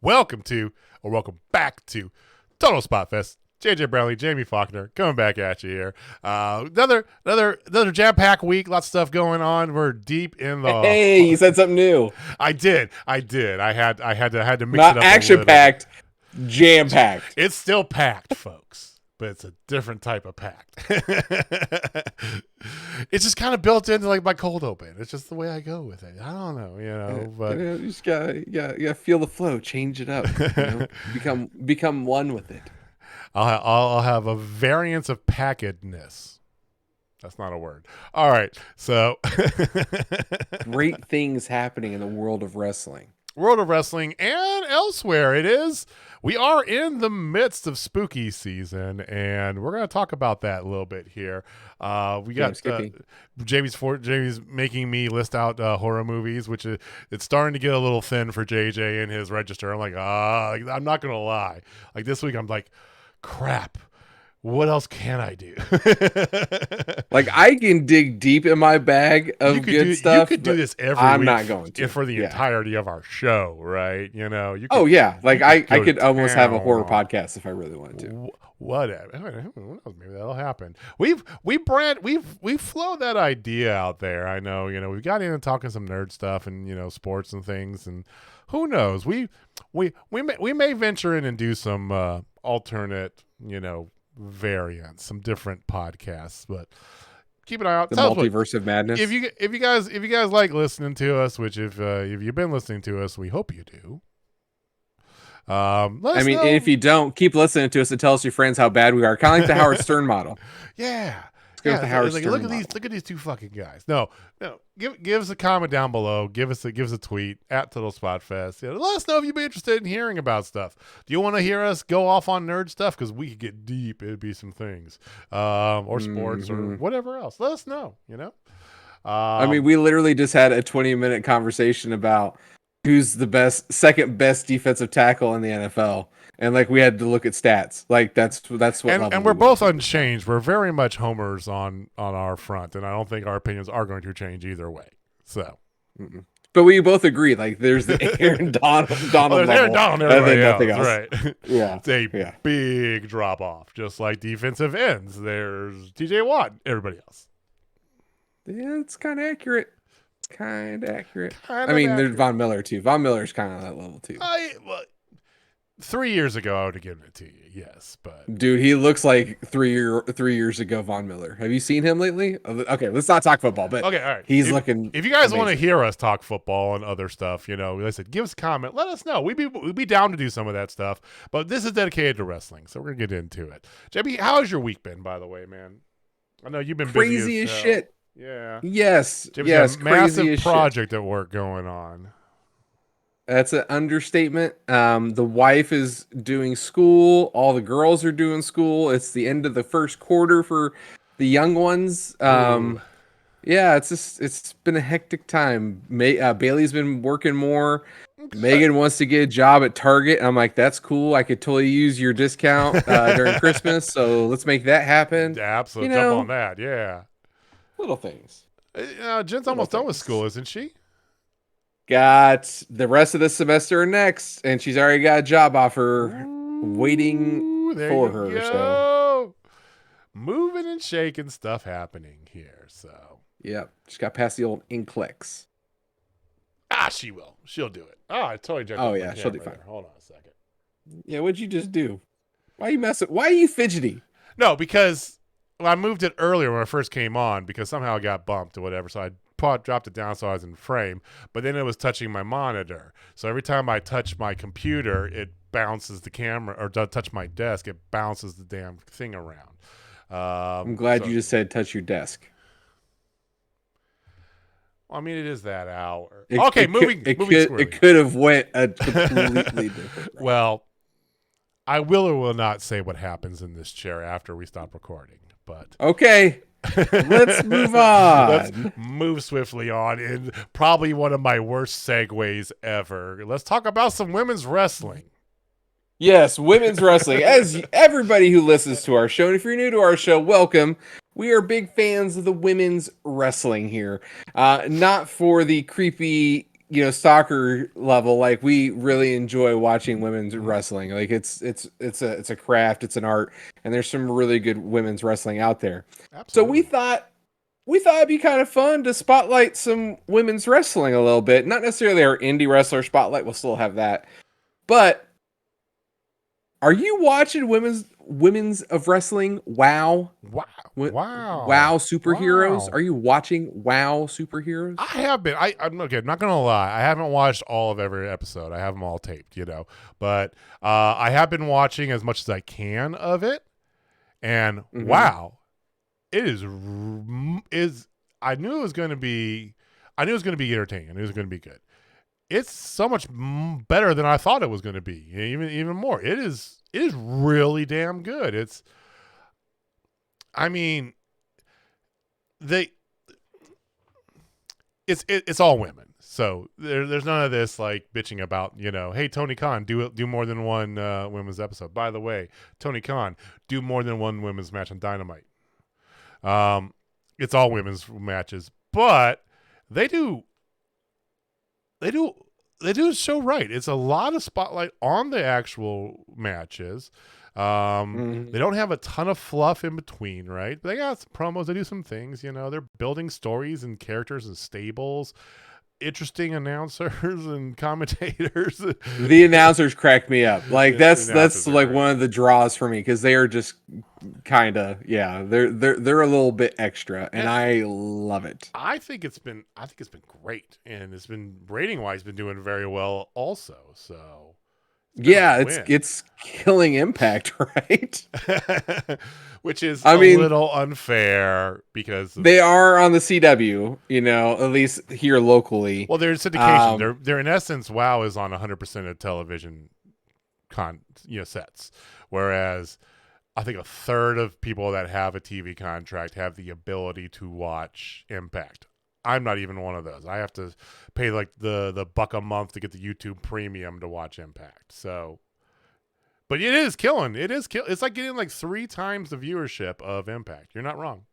welcome back to Total Spotfest. JJ Brownlee, Jamie Faulkner, coming back at you here. Another jam-packed week. Lots of stuff going on. We're deep in the. Hey, you said something new. I did. I had to mix Not it up. Not action-packed, jam-packed. It's still packed, folks, but it's a different type of packed. It's just kind of built into like my cold open. It's just the way I go with it. I don't know, but you just gotta feel the flow, change it up, become one with it. I'll have a variance of packedness. That's not a word. All right, so great things happening in the world of wrestling. And elsewhere. We are in the midst of spooky season, and we're going to talk about that a little bit here. We got Jamie's making me list out horror movies, which it's starting to get a little thin for JJ in his register. I'm like, I'm not going to lie. Like this week, I'm like, crap. What else can I do? Like I can dig deep in my bag of good stuff. You could do this every week. I'm not going to for the entirety of our show, right? You could, I could almost have a horror podcast if I really wanted to. Whatever. Who knows? Maybe that'll happen. We've flown that idea out there. I know. We've got into talking some nerd stuff and sports and things, and who knows? We may venture in and do some alternate variants, some different podcasts, but keep an eye out. The multiverse of madness. If you guys like listening to us, which if you've been listening to us, we hope you do. If you don't, keep listening to us and tell us your friends how bad we are. Kind of like the Howard Stern model. Yeah. Let's go with the Howard Stern model. Look at these two fucking guys. No. Give us a comment down below. Give us a tweet at Total Spotfest. Let us know if you'd be interested in hearing about stuff. Do you want to hear us go off on nerd stuff? Because we could get deep. It'd be some things, or sports or whatever else. Let us know. We literally just had a 20-minute conversation about who's the second best defensive tackle in the NFL. And we had to look at stats. That's what. And we're both unchanged. We're very much homers on our front, and I don't think our opinions are going to change either way. So, but we both agree. There's the Aaron Donald level. Aaron Donald, nothing else. Right? Yeah, it's a big drop off. Just like defensive ends, there's T.J. Watt. Everybody else. Yeah, it's kind of accurate. There's Von Miller too. Von Miller's kind of that level too. 3 years ago, I would have given it to you, yes, but dude, he looks like 3 years ago Von Miller. Have you seen him lately? Okay, let's not talk football, but okay, all right. He's looking. If you guys want to hear us talk football and other stuff, like I said, give us a comment. Let us know. We'd be down to do some of that stuff, but this is dedicated to wrestling, so we're gonna get into it. JB, how has your week been, by the way, man? I know you've been crazy as shit. Yeah. Yes. JB's got a massive project at work going on. That's an understatement. The wife is doing school. All the girls are doing school. It's the end of the first quarter for the young ones. Yeah, it's been a hectic time. Bailey's been working more. Okay. Megan wants to get a job at Target. I'm like, that's cool. I could totally use your discount during Christmas. So let's make that happen. Yeah, absolutely. Jump on that. Yeah. Little things. Jen's almost done with school, isn't she? Got the rest of the semester next, and she's already got a job offer waiting for her. Go. So moving and shaking stuff happening here. So yep, just got past the old NCLEX. She will. She'll do it. I totally jumped. Oh yeah, she'll do fine. Hold on a second. Yeah, what'd you just do? Why are you messing? Why are you fidgety? No, because I moved it earlier when I first came on because somehow it got bumped or whatever. So I dropped it down so I was in frame, but then it was touching my monitor. So every time I touch my computer, it bounces the camera, or touch my desk, it bounces the damn thing around. I'm glad you just said touch your desk. Well, it is that hour. It could have went a completely different way. Well, I will or will not say what happens in this chair after we stop recording, but okay. Let's move on. Let's move swiftly on in probably one of my worst segues ever. Let's talk about some women's wrestling. Yes, women's wrestling. As everybody who listens to our show, and if you're new to our show, welcome. We are big fans of the women's wrestling here. Not for the creepy soccer level, like we really enjoy watching women's wrestling. Like it's a craft, it's an art, and there's some really good women's wrestling out there. So Absolutely. we thought it'd be kind of fun to spotlight some women's wrestling a little bit. Not necessarily our indie wrestler spotlight, we'll still have that. But are you watching women's of wrestling? Wow. Wow superheroes. Wow. Are you watching Wow superheroes? I have been. I'm okay. I'm not gonna lie. I haven't watched all of every episode. I have them all taped, but I have been watching as much as I can of it. And wow, it is. I knew it was going to be. I knew it was going to be entertaining. I knew it was going to be good. It's so much better than I thought it was going to be. Even more. It is really damn good. It's. I mean, it's all women. So there's none of this like bitching about, hey, Tony Khan, do more than one women's episode. By the way, Tony Khan, do more than one women's match on Dynamite. It's all women's matches, but they do the show right. It's a lot of spotlight on the actual matches. They don't have a ton of fluff in between, right? But they got some promos. They do some things, they're building stories and characters and stables, interesting announcers and commentators. The announcers crack me up. Like that's like one of the draws for me, because they are just kind of, they're a little bit extra, and I love it. I think it's been great, and it's been rating wise been doing very well also. So yeah, it's killing Impact, right? Which is a little unfair because they are on the CW, at least here locally. Well, there's syndication. They're in essence, WoW is on 100% of television sets, whereas I think a third of people that have a TV contract have the ability to watch Impact. I'm not even one of those. I have to pay like the $1 a month to get the YouTube Premium to watch Impact. So, but it is killing. It's like getting like 3 times the viewership of Impact. You're not wrong.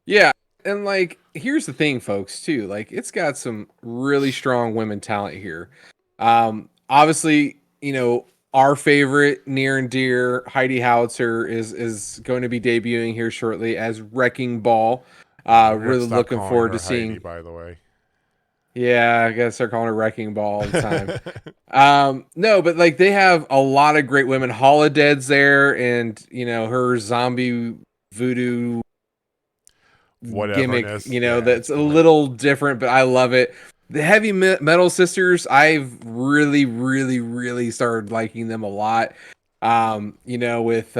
Yeah, and like here's the thing, folks. Too, like it's got some really strong women talent here. Obviously, our favorite near and dear Heidi Howitzer is going to be debuting here shortly as Wrecking Ball. Really looking forward to seeing. Heidi, by the way. Yeah, I guess they're calling her Wrecking Ball all the time. No, but like they have a lot of great women. Holodead's there, and her zombie voodoo gimmick. That's a little different, but I love it. The Heavy Metal Sisters, I've really, really, really started liking them a lot. With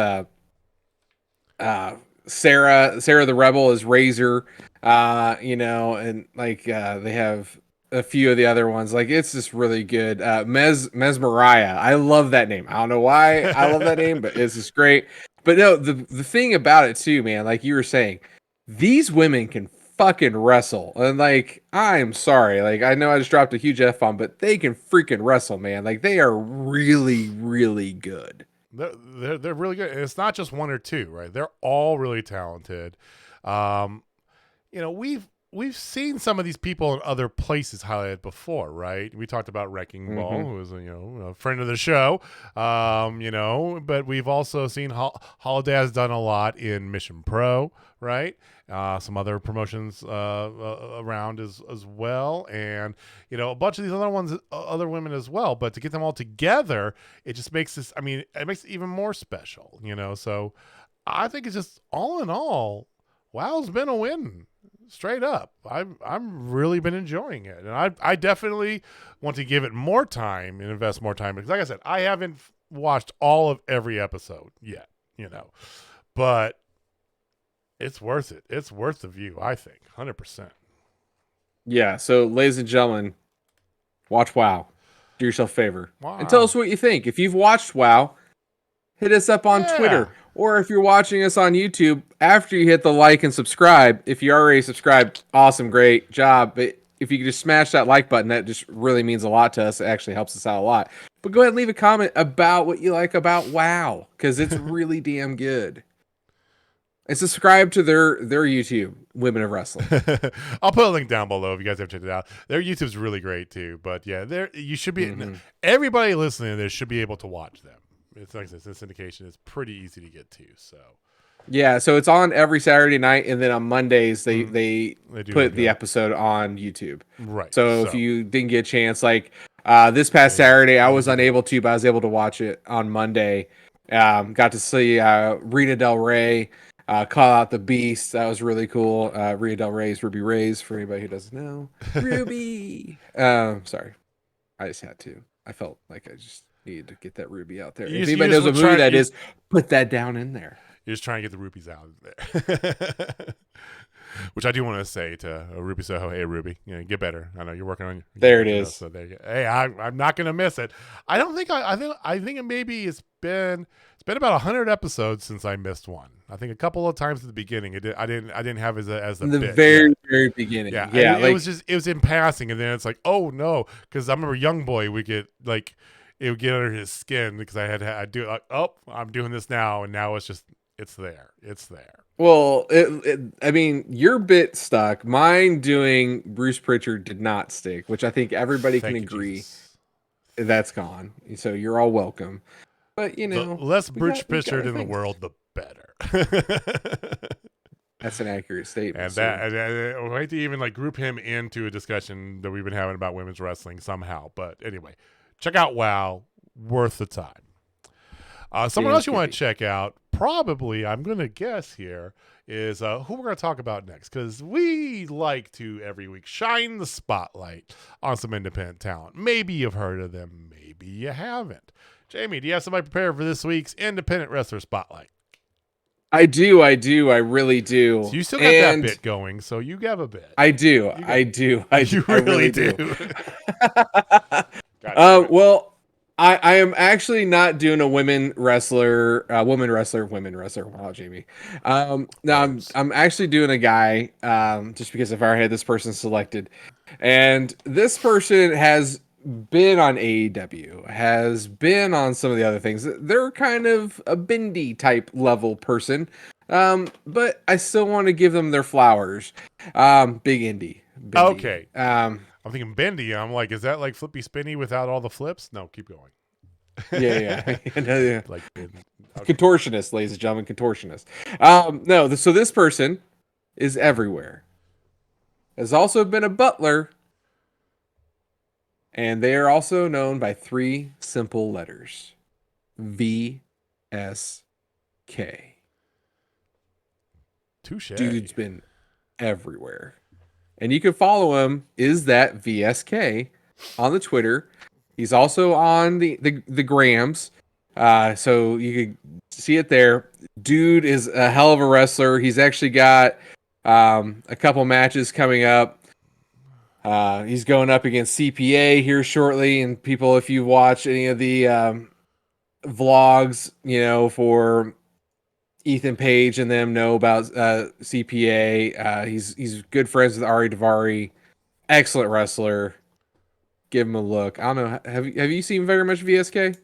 Sarah the Rebel is Razor, and like they have a few of the other ones. Like it's just really good. Mesmeriah, I love that name. I don't know why I love that name, but it's just great. But no, the thing about it too, man, like you were saying, these women can fucking wrestle, and like I'm sorry, like I know I just dropped a huge F-bomb, but they can freaking wrestle, man. Like they are really, really good. They're really good, and it's not just one or two, right? They're all really talented. We've seen some of these people in other places highlighted before, right? We talked about Wrecking Ball, who is a friend of the show, but we've also seen Holiday's done a lot in Mission Pro, right? Some other promotions around as well, and a bunch of these other women as well. But to get them all together, it just makes this. I mean, it makes it even more special, So I think it's just all in all, WoW's been a win. Straight up, I'm really been enjoying it, and I definitely want to give it more time and invest more time, because, like I said, I haven't watched all of every episode yet, but it's worth it. It's worth the view, I think, 100%. Yeah. So, ladies and gentlemen, watch WoW. Do yourself a favor and tell us what you think. If you've watched WoW, hit us up on Twitter. Or if you're watching us on YouTube, after you hit the like and subscribe, if you already subscribed, awesome, great job. But if you could just smash that like button, that just really means a lot to us. It actually helps us out a lot. But go ahead and leave a comment about what you like about WoW, because it's really damn good. And subscribe to their YouTube, Women of Wrestling. I'll put a link down below if you guys have checked it out. Their YouTube's really great too. But yeah, there you should be. Everybody listening to this should be able to watch them. It's like this syndication is pretty easy to get to. So yeah, so it's on every Saturday night, and then on Mondays they put the episode on YouTube. Right. So if you didn't get a chance, like this past Saturday, I was unable to, but I was able to watch it on Monday. Got to see Rita Del Rey call out the Beast. That was really cool. Rita Del Rey's Ruby Reyes, for anybody who doesn't know. Ruby. Sorry, I just had to. I felt like I just needed to get that Ruby out there. If anybody knows what movie that is, put that down in there. You're just trying to get the rupees out of there. Which I do want to say to Ruby Soho, hey Ruby, get better. I know you're working on. There it is. So there you go. Hey, I'm not gonna miss it. I don't think I think it maybe it's been about 100 episodes since I missed one. I think a couple of times at the beginning I didn't have as the bit, very beginning. Yeah. It was in passing, and then it's like, oh no, because I remember Young Boy would get like it would get under his skin because I do like, oh, I'm doing this now, and now it's there. Well, I mean, your bit stuck. Mine doing Bruce Pritchard did not stick, which I think everybody can agree that's gone. So you're all welcome. But, the less Bruce Pritchard in the world, the better. That's an accurate statement. And I hate to even like group him into a discussion that we've been having about women's wrestling somehow. But anyway, check out WoW. Worth the time. Someone else you want to check out, probably, I'm going to guess here, is who we're going to talk about next. Because we like to, every week, shine the spotlight on some independent talent. Maybe you've heard of them. Maybe you haven't. Jamie, do you have somebody prepared for this week's Independent Wrestler Spotlight? I do. I really do. So you still got that bit going, so you have a bit. I do. You really do. Well, I am actually not doing a women wrestler. Wow, Jamie. No, I'm actually doing a guy. Just because I've already had this person selected, and this person has been on AEW, has been on some of the other things. They're kind of a bendy type level person, but I still want to give them their flowers. Big Indy. Bendy. Okay. I'm thinking bendy. I'm like, is that like flippy spinny without all the flips? No, keep going. Yeah. Like contortionist, ladies and gentlemen, contortionist. No, so this person is everywhere. Has also been a butler, and they are also known by 3 simple letters: VSK. Touche. Dude's been everywhere, and you can follow him. Is that VSK on the Twitter? He's also on the Grams, so you could see it there. Dude is a hell of a wrestler. He's actually got a couple matches coming up. He's going up against CPA here shortly, and people, if you watch any of the vlogs, for Ethan Page and them, know about CPA. He's good friends with Ari Daivari. Excellent wrestler. Give him a look. I don't know. Have you seen very much VSK?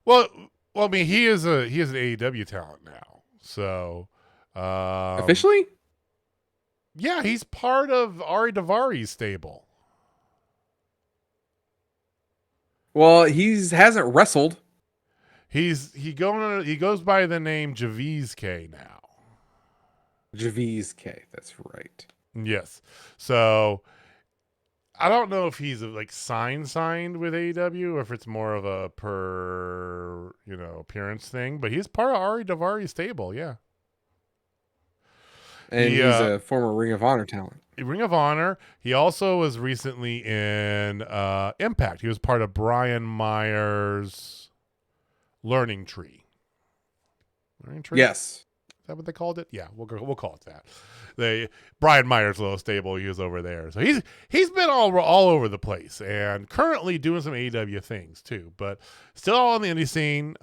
Well, I mean, he is an AEW talent now. So officially, yeah, he's part of Ari Daivari's stable. Well, hasn't wrestled. He goes by the name Javiz K now. Javiz K, that's right. Yes. So I don't know if he's like signed with AEW or if it's more of a appearance thing, but he's part of Ari Daivari's stable, yeah. And he's a former Ring of Honor talent. Ring of Honor. He also was recently in Impact. He was part of Brian Myers' Learning Tree. Learning Tree? Yes. Is that what they called it? Yeah, we'll call it that. Brian Myers' little stable, he was over there. So he's been all over the place and currently doing some AEW things too, but still on the indie scene.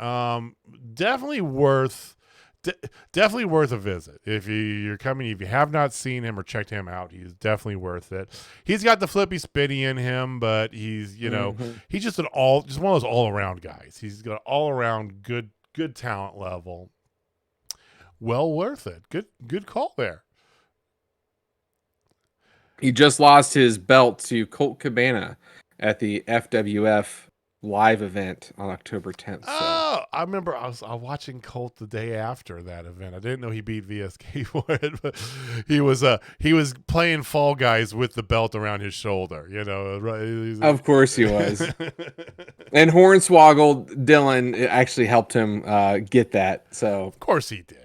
Definitely worth a visit. If you're coming, if you have not seen him or checked him out, he's definitely worth it. He's got the flippy spitty in him, but he's he's just one of those all around guys. He's got an all around good talent level. well worth it. Good call there. He just lost his belt to Colt Cabana at the FWF live event on October 10th. So. Oh, I remember I was watching Colt the day after that event. I didn't know he beat VSK for it, but he was playing Fall Guys with the belt around his shoulder. You know, right? Of course he was. And Hornswoggle Dylan actually helped him get that. So of course he did.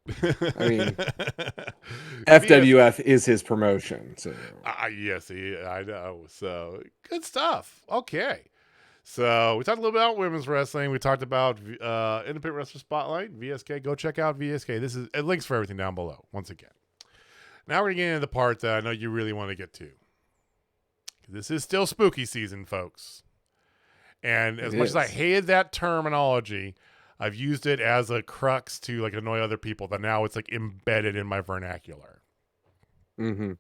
I mean, FWF is his promotion. So yes, I know. So good stuff. Okay. So we talked a little bit about women's wrestling. We talked about Independent Wrestler Spotlight, VSK. Go check out VSK. This is links for everything down below. Once again, now we're gonna get into the part that I know you really want to get to. This is still spooky season, folks. And as much as I hated that terminology, I've used it as a crux to like annoy other people. But now it's like embedded in my vernacular. Mm-hmm.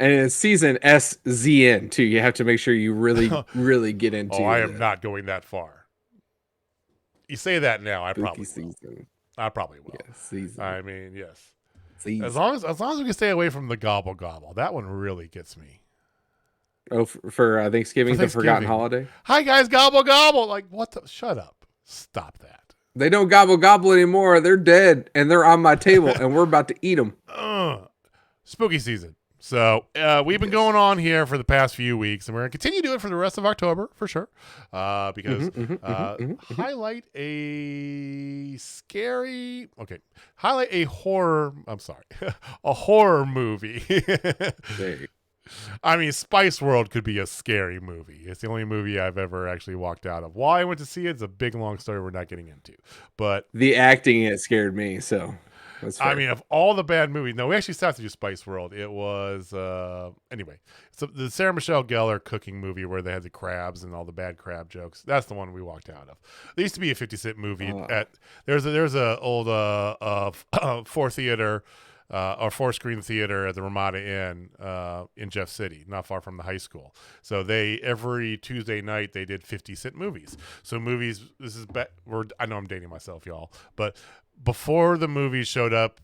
And it's season SZN too. You have to make sure you really, really get into. Oh, I am not going that far. You say that now, I probably will. I probably will. Yes, season. I mean, yes. Season. As long as we can stay away from the gobble gobble, that one really gets me. Oh, for Thanksgiving, the forgotten holiday. Hi guys, gobble gobble. Like what? Shut up. Stop that. They don't gobble gobble anymore. They're dead and they're on my table and we're about to eat them. Spooky season. So we've been going on here for the past few weeks, and we're going to continue to do it for the rest of October, for sure, because highlight a horror, I'm sorry, a horror movie. I mean, Spice World could be a scary movie. It's the only movie I've ever actually walked out of. Why I went to see it is a big, long story we're not getting into. But the acting, it scared me, so... I mean, of all the bad movies, no, we actually started to do Spice World. It was, anyway, so the Sarah Michelle Gellar cooking movie where they had the crabs and all the bad crab jokes. That's the one we walked out of. There used to be a 50-cent movie there's a old four screen theater at the Ramada Inn in Jeff City, not far from the high school. So every Tuesday night they did 50-cent movies. So movies, I know I'm dating myself, y'all, but before the movies showed up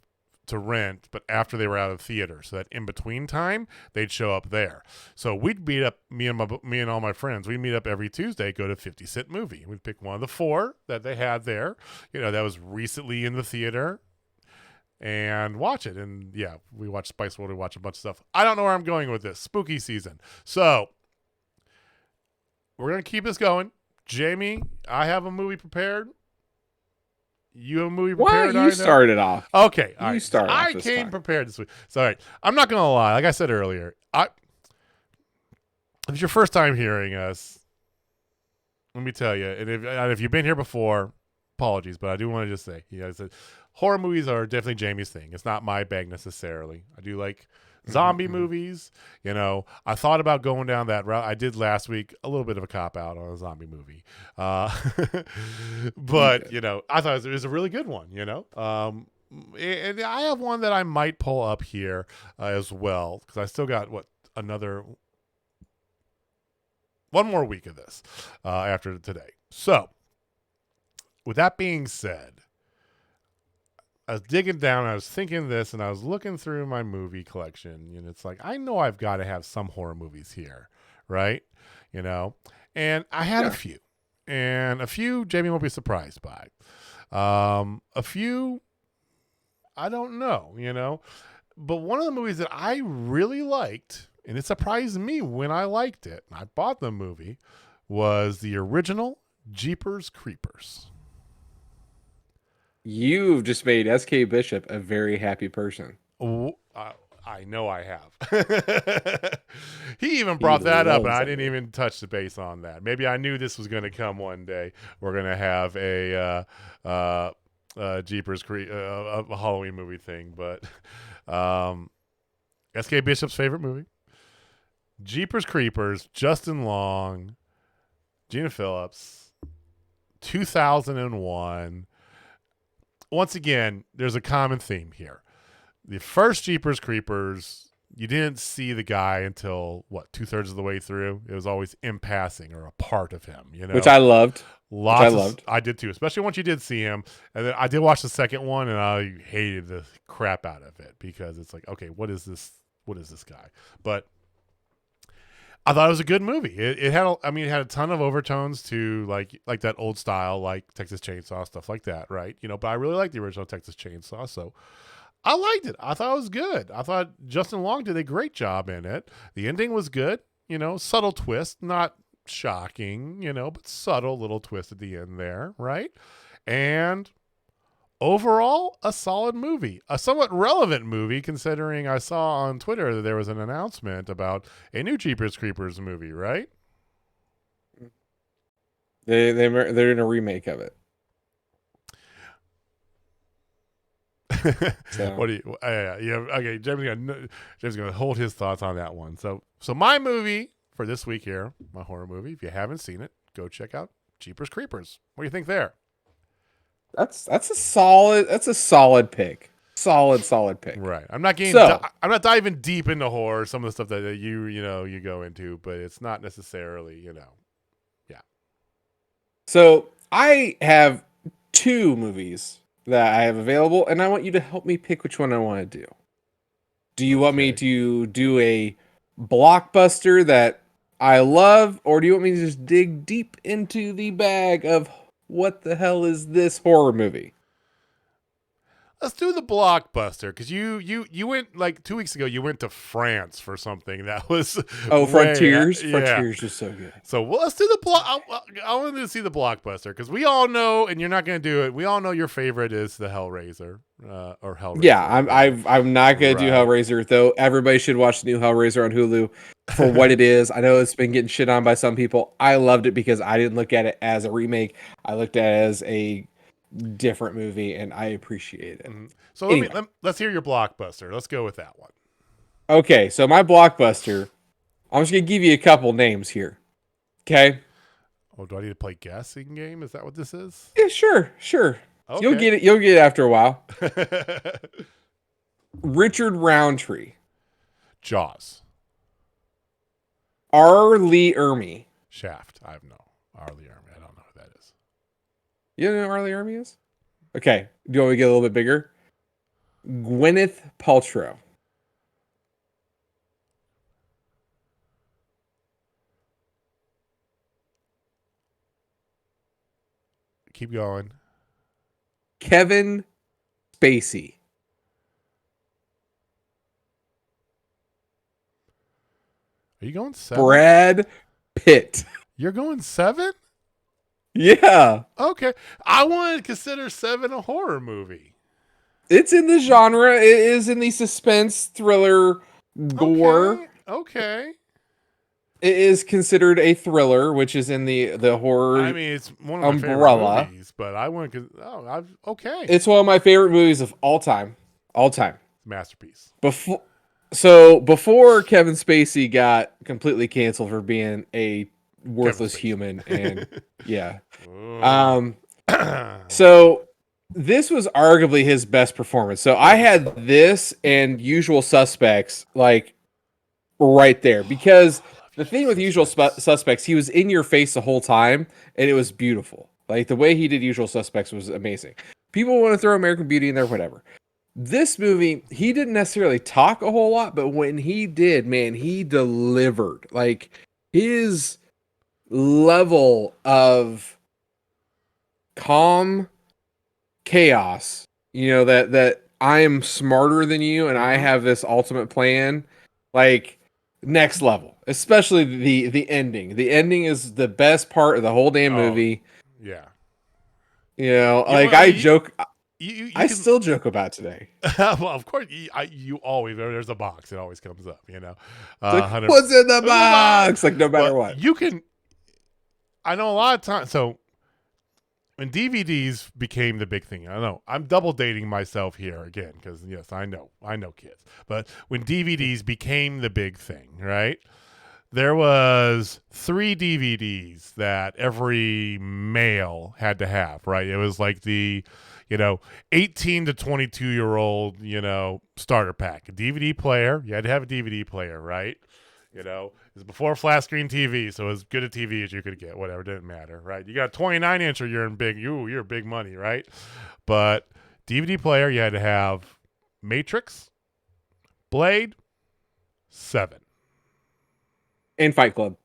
to rent, but after they were out of theater, so that in between time they'd show up there. So we'd meet up, me and all my friends. We'd meet up every Tuesday, go to 50-cent movie. We'd pick one of the four that they had there, that was recently in the theater, and watch it. And yeah, we watched Spice World. We watched a bunch of stuff. I don't know where I'm going with this. Spooky season. So we're gonna keep this going. Jamie, I have a movie prepared. You have a movie prepared? Why you started off? Okay, you started. I came prepared this week. So, all right, I'm not gonna lie. Like I said earlier, if it's your first time hearing us, let me tell you, and if you've been here before, apologies, but I do want to just say, horror movies are definitely Jamie's thing. It's not my bag necessarily. I do like zombie movies. I thought about going down that route. I did last week, a little bit of a cop out on a zombie movie. But, I thought it was a really good one, and I have one that I might pull up here as well, because I still got one more week of this after today. So with that being said, I was digging down, I was thinking this, and I was looking through my movie collection, and it's like, I know I've got to have some horror movies here, right? And I had a few, and a few Jamie won't be surprised by. A few, I don't know, but one of the movies that I really liked, and it surprised me when I liked it, and I bought the movie, was the original Jeepers Creepers. You've just made SK Bishop a very happy person. I know I have. He even brought that up, and I didn't even touch the base on that. Maybe I knew this was going to come one day. We're going to have a Jeepers a Halloween movie thing, but SK Bishop's favorite movie, Jeepers Creepers, Justin Long, Gina Phillips, 2001. Once again, there's a common theme here. The first Jeepers Creepers you didn't see the guy until what 2/3 of the way through. It was always in passing or a part of him, you know. Which I loved. I did too, especially once you did see him. And then I did watch the second one, and I hated the crap out of it because it's like, okay, what is this? What is this guy? But I thought it was a good movie. It had a ton of overtones to like that old style, like Texas Chainsaw stuff like that, right? You know, but I really liked the original Texas Chainsaw, so I liked it. I thought it was good. I thought Justin Long did a great job in it. The ending was good. You know, subtle twist, not shocking, you know, but subtle little twist at the end there, right? And overall, a solid movie. A somewhat relevant movie, considering I saw on Twitter that there was an announcement about a new Jeepers Creepers movie, right? They're doing a remake of it. So. What do you? Okay. James gonna hold his thoughts on that one. So my movie for this week here, my horror movie. If you haven't seen it, go check out Jeepers Creepers. What do you think there? That's a solid pick. Solid pick. Right. I'm not diving deep into horror. Some of the stuff that you go into, but it's not necessarily yeah. So I have 2 movies that I have available, and I want you to help me pick which one I want to do. Do you want me to do a blockbuster that I love, or do you want me to just dig deep into the bag of what the hell is this horror movie? Let's do the blockbuster, because you went like 2 weeks ago. You went to France for something that was Frontiers. Frontiers is so good. So let's do the block. I wanted to see the blockbuster because we all know, and you're not going to do it. We all know your favorite is the Hellraiser or Hellraiser. Yeah, I'm not going to do Hellraiser though. Everybody should watch the new Hellraiser on Hulu for what it is. I know it's been getting shit on by some people. I loved it because I didn't look at it as a remake. I looked at it as a different movie, and I appreciate it. Mm-hmm. So anyway. Let's hear your blockbuster. Let's go with that one. Okay, so my blockbuster, I'm just gonna give you a couple names here. Okay. Oh, do I need to play guessing game? Is that what this is? Yeah, sure. Okay. You'll get it after a while. Richard Roundtree. Jaws. R. Lee Ermey. Shaft. I have no R. Lee Ermey. I don't know who that is. You know who R. Lee Ermey is? Okay. Do you want me to get a little bit bigger? Gwyneth Paltrow. Keep going. Kevin Spacey. Are you going 7? Brad Pitt. You're going 7? Yeah. Okay. I want to consider 7 a horror movie. It's in the genre. It is in the suspense, thriller, gore. Okay. It is considered a thriller, which is in the horror. I mean, it's one of my umbrella. Favorite movies, but I want to. Okay. It's one of my favorite movies of all time. Masterpiece. Before Kevin Spacey got completely canceled for being a worthless human, and yeah. So this was arguably his best performance. So I had this and Usual Suspects like right there, because the thing with Usual Suspects, he was in your face the whole time, and it was beautiful. Like the way he did Usual Suspects was amazing. People want to throw American Beauty in there, whatever. This movie, he didn't necessarily talk a whole lot, but when he did, man, he delivered. Like his level of calm chaos, that I am smarter than you and I have this ultimate plan, like next level. Especially the ending. The ending is the best part of the whole damn movie. Yeah. I joke. I still joke about today. Well, of course, you always, there's a box. It always comes up, like, what's in the box? Like, no matter what. I know a lot of times. So when DVDs became the big thing, I know I'm double dating myself here again, because yes, I know kids. But when DVDs became the big thing, right? There was 3 DVDs that every male had to have, right? It was like the 18 to 22-year-old, starter pack. A DVD player. You had to have a DVD player, right? It was before flat screen TV, so as good a TV as you could get. Whatever, didn't matter, right? You got a 29-inch or you're big money, right? But DVD player, you had to have Matrix, Blade, Seven. And Fight Club.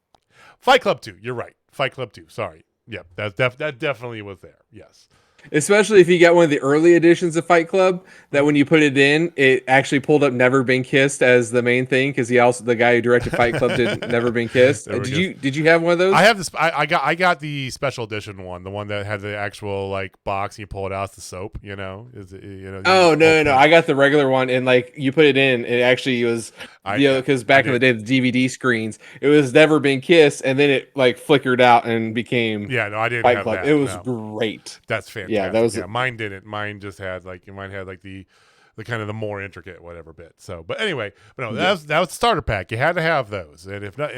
Fight Club 2, you're right. Fight Club 2, sorry. Yep, that definitely was there, yes. Especially if you got one of the early editions of Fight Club, that when you put it in, it actually pulled up "Never Been Kissed" as the main thing, because the guy who directed Fight Club did "Never Been Kissed." Did you have one of those? I have this. I got the special edition one, the one that had the actual box and you pull it out. It's the soap, Oh no! I got the regular one, and you put it in, it actually was because back in the day, the DVD screens, it was "Never Been Kissed," and then it flickered out and became I didn't Fight have Club. that. It was great. That's fantastic. Yeah, that was mine didn't. Mine just had the kind of the more intricate whatever bit. So, but anyway, that was starter pack. You had to have those, and if not,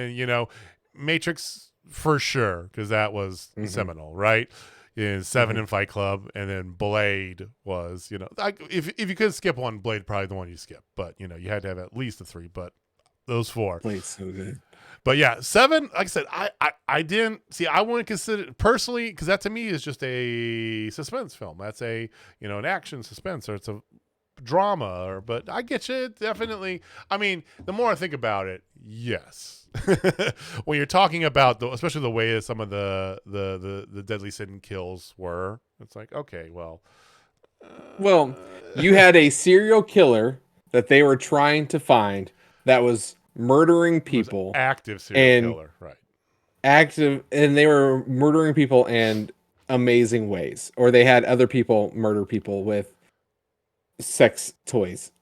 Matrix for sure, because that was seminal, right? In Seven and Fight Club, and then Blade was, if you could skip one, Blade probably the one you skip, but you had to have at least the three, but those four. Blade's so good. But yeah, Seven, like I said, I didn't see. I wouldn't consider it personally, because that to me is just a suspense film. That's an action suspense, or it's a drama. But I get you, definitely. I mean, the more I think about it, yes. When you're talking about especially the way that some of the Deadly Sin kills were, it's like, okay, well. Well, you had a serial killer that they were trying to find that was murdering people, active serial killer, right? Active, and they were murdering people in amazing ways, or they had other people murder people with sex toys.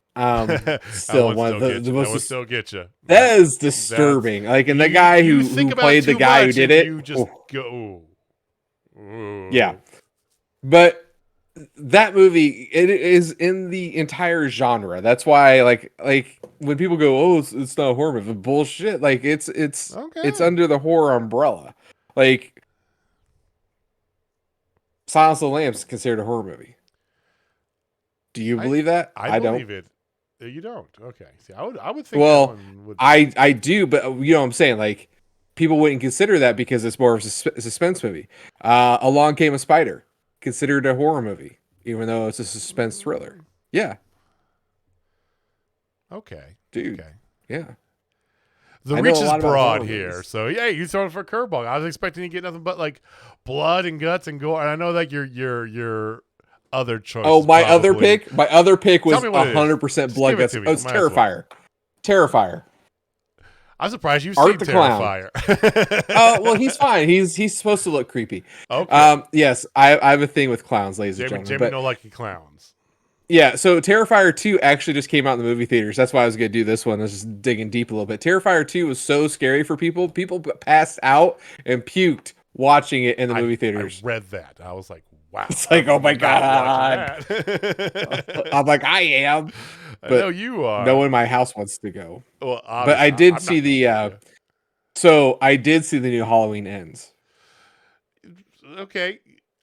Still one of the most. That would still get you. That is disturbing. And the guy who played the guy who did it, you just go. Ooh. Yeah, but that movie, it is in the entire genre. That's why when people go, "Oh, it's not a horror movie," bullshit. It's under the horror umbrella. Silence of the Lambs is considered a horror movie. Do you believe that? I don't believe it. You don't. Okay. See, I would think. Well, I do, but you know what I'm saying. People wouldn't consider that because it's more of a suspense movie. Along Came a Spider, considered a horror movie, even though it's a suspense thriller. Yeah. Okay. Dude. Okay. Yeah. The reach is broad here, so yeah, you throwing for a curveball. I was expecting to get nothing but blood and guts and gore. And I know that your other choice. Oh, my other pick was 100% blood guts. Oh, it's Terrifier. Terrifier. I'm surprised you've seen Terrifier. Well, he's fine. He's supposed to look creepy. Okay. Yes, I have a thing with clowns, ladies and gentlemen. Jamie don't like clowns. Yeah, so Terrifier 2 actually just came out in the movie theaters. That's why I was going to do this one. I was just digging deep a little bit. Terrifier 2 was so scary for people. People passed out and puked watching it in the movie theaters. I read that. I was like, wow. It's oh my God. I'm like, I am. But I know you are. No one in my house wants to go. Well, but I did see the I did see the new Halloween Ends. Okay.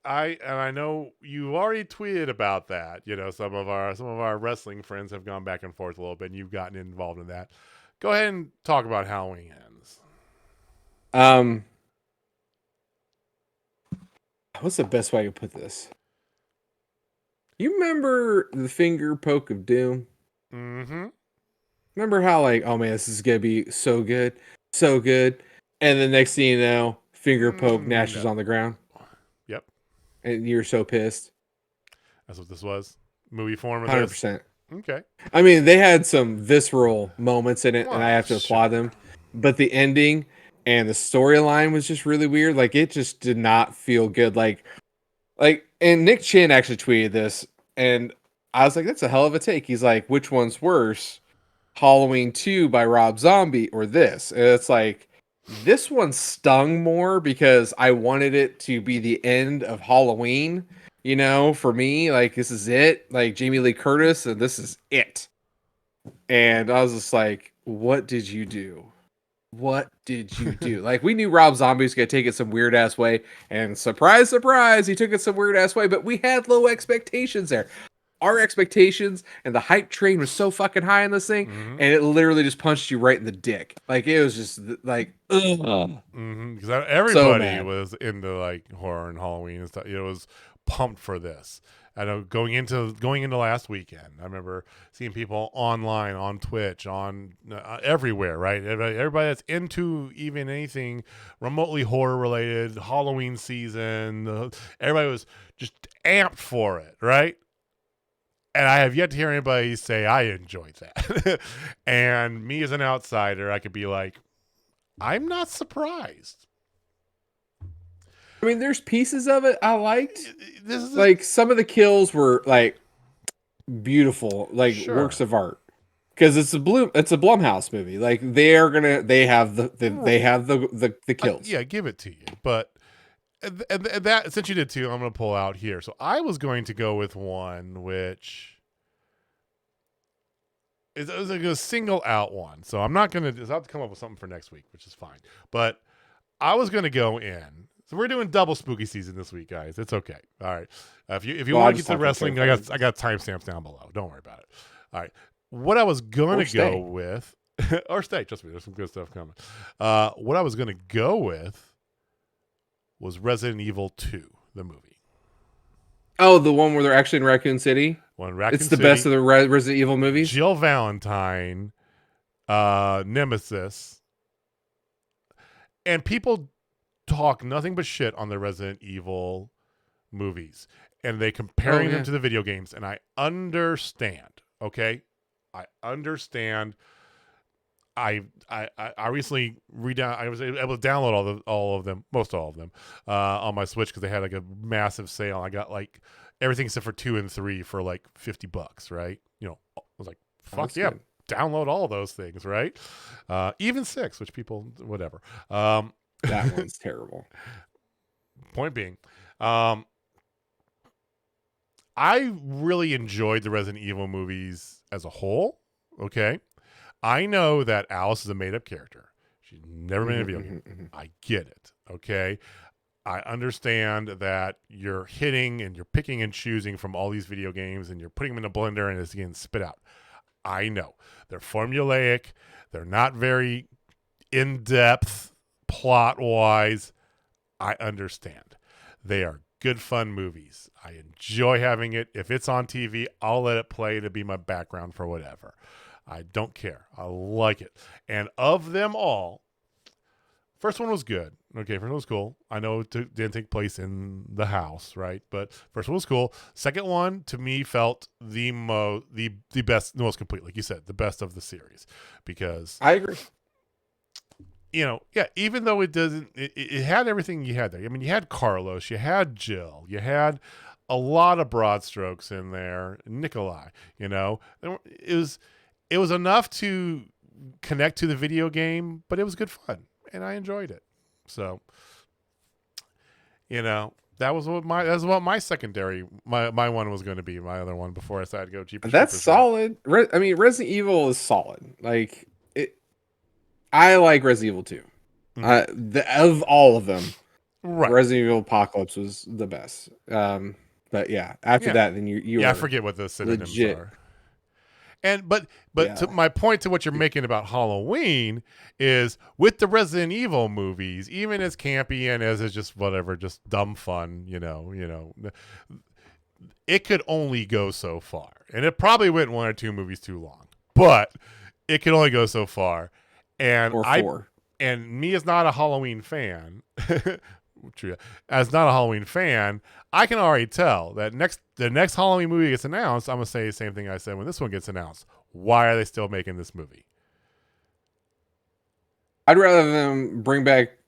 I know you already tweeted about that. Some of our wrestling friends have gone back and forth a little bit, and you've gotten involved in that. Go ahead and talk about Halloween Ends. What's the best way to put this? You remember the finger poke of doom? Mm-hmm. Remember how oh man, this is gonna be so good, and the next thing you know, finger poke Nash is on the ground. Yep. And you're so pissed. That's what this was. Movie form. 100%. Okay. I mean, they had some visceral moments in it, and I have to applaud them. But the ending and the storyline was just really weird. It just did not feel good. And Nick Chin actually tweeted this, and I was like, that's a hell of a take. He's like, which one's worse? Halloween 2 by Rob Zombie or this? And it's this one stung more because I wanted it to be the end of Halloween, for me. This is it. Jamie Lee Curtis, and this is it. And I was just like, what did you do? what did you do? Like, we knew Rob Zombie was going to take it some weird ass way, and surprise, surprise, he took it some weird ass way, but we had low expectations there. Our expectations and the hype train was so fucking high on this thing, and it literally just punched you right in the dick. Like, it was just like, ugh. Because everybody was into like horror and Halloween and stuff. It was pumped for this. I know going into last weekend, I remember seeing people online, on Twitch, on everywhere, right? Everybody that's into even anything remotely horror related, Halloween season, everybody was just amped for it, right? And I have yet to hear anybody say I enjoyed that. And me as an outsider, I could be like, I'm not surprised. I mean, there's pieces of it I liked. Like, some of the kills were like beautiful, like works of art. Because it's a Blumhouse movie. Like, they have the kills. Yeah, give it to you. But and that, since you did too, I'm going to pull out here. So I was going to go with one which is like a single out one. So I'm not going to. I'll have to come up with something for next week, which is fine. But I was going to go in. So we're doing double spooky season this week, guys. It's okay. All right. If you want to get to wrestling, I got timestamps down below. Don't worry about it. All right. What I was going to go with, or stay. Trust me, there's some good stuff coming. What I was going to go with was Resident Evil 2, the movie. Oh, the one where they're actually in Raccoon City? It's the best of the Resident Evil movies. Jill Valentine, Nemesis, and people talk nothing but shit on the Resident Evil movies, and they comparing them to the video games, and I understand. Okay, I understand. I recently I was able to download most all of them on my Switch because they had like a massive sale. I got like everything except for 2 and 3 for like $50, right? You know, I was like, fuck yeah, good. Download all of those things, right? Even 6, which people whatever. That one's terrible. Point being, I really enjoyed the Resident Evil movies as a whole. Okay. I know that Alice is a made-up character. She's never been in a video game. I get it. Okay. I understand that you're hitting and you're picking and choosing from all these video games and you're putting them in a blender and it's getting spit out. I know. They're formulaic. They're not very in-depth plot-wise. I understand. They are good, fun movies. I enjoy having it. If it's on TV, I'll let it play to be my background for whatever. I don't care. I like it. And of them all, first one was good. Okay, first one was cool. I know it didn't take place in the house, right? But first one was cool. Second one, to me, felt the best, the most complete. Like you said, the best of the series. Because I agree. You know, yeah, even though it doesn't, it had everything you had there. I mean, you had Carlos, you had Jill, you had a lot of broad strokes in there. Nikolai, you know, it was enough to connect to the video game, but it was good fun, and I enjoyed it. So, you know, that was what my secondary, my one was going to be. My other one before I decided to go Jeepers. That's solid. I mean, Resident Evil is solid. Like I like Resident Evil 2. Of all of them, right. Resident Evil Apocalypse was the best. But yeah, after that, then you I forget what the synonyms are. And but to my point to what you're making about Halloween is with the Resident Evil movies, even as campy and as it's just whatever, just dumb fun, you know, it could only go so far, and it probably went 1 or 2 movies too long, but it could only go so far. And or 4. And me as not a Halloween fan, as not a Halloween fan, I can already tell that the next Halloween movie gets announced, I'm going to say the same thing I said when this one gets announced. Why are they still making this movie? I'd rather them bring back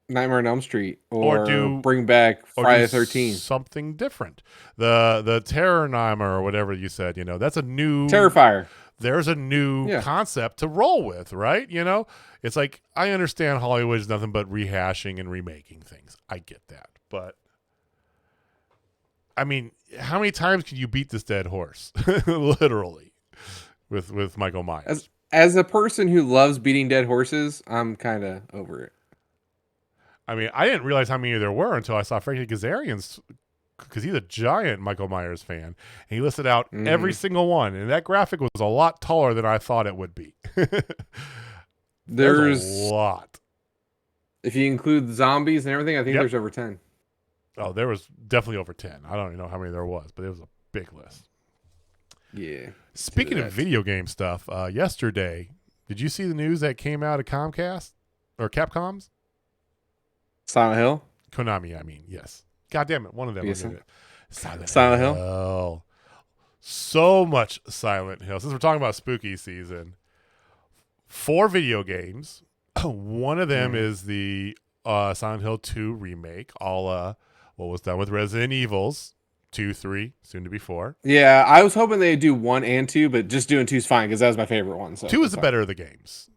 Nightmare on Elm Street or bring back Friday the 13th. Something different. The Terror Nightmare or whatever you said, you know, that's a new Terrifier. There's a new concept to roll with, right? You know, it's like, I understand Hollywood is nothing but rehashing and remaking things. I get that. But, I mean, how many times can you beat this dead horse? Literally, with Michael Myers. as a person who loves beating dead horses, I'm kind of over it. I mean, I didn't realize how many there were until I saw Frankie Kazarian's, because he's a giant Michael Myers fan. And he listed out every single one, and that graphic was a lot taller than I thought it would be. There's a lot. If you include zombies and everything, I think there's over 10. Oh, there was definitely over 10. I don't even know how many there was, but it was a big list. Yeah. Speaking of video game stuff, yesterday, did you see the news that came out of Comcast or Capcom's? Silent Hill? Konami, I mean, yes. God damn it, one of them. Yes, Silent Hill. So much Silent Hill. Since we're talking about spooky season, 4 video games. One of them is the Silent Hill 2 remake, what was done with Resident Evils 2, 3, soon to be 4. Yeah, I was hoping they'd do 1 and 2, but just doing 2 is fine because that was my favorite one. So 2 is the better of the games.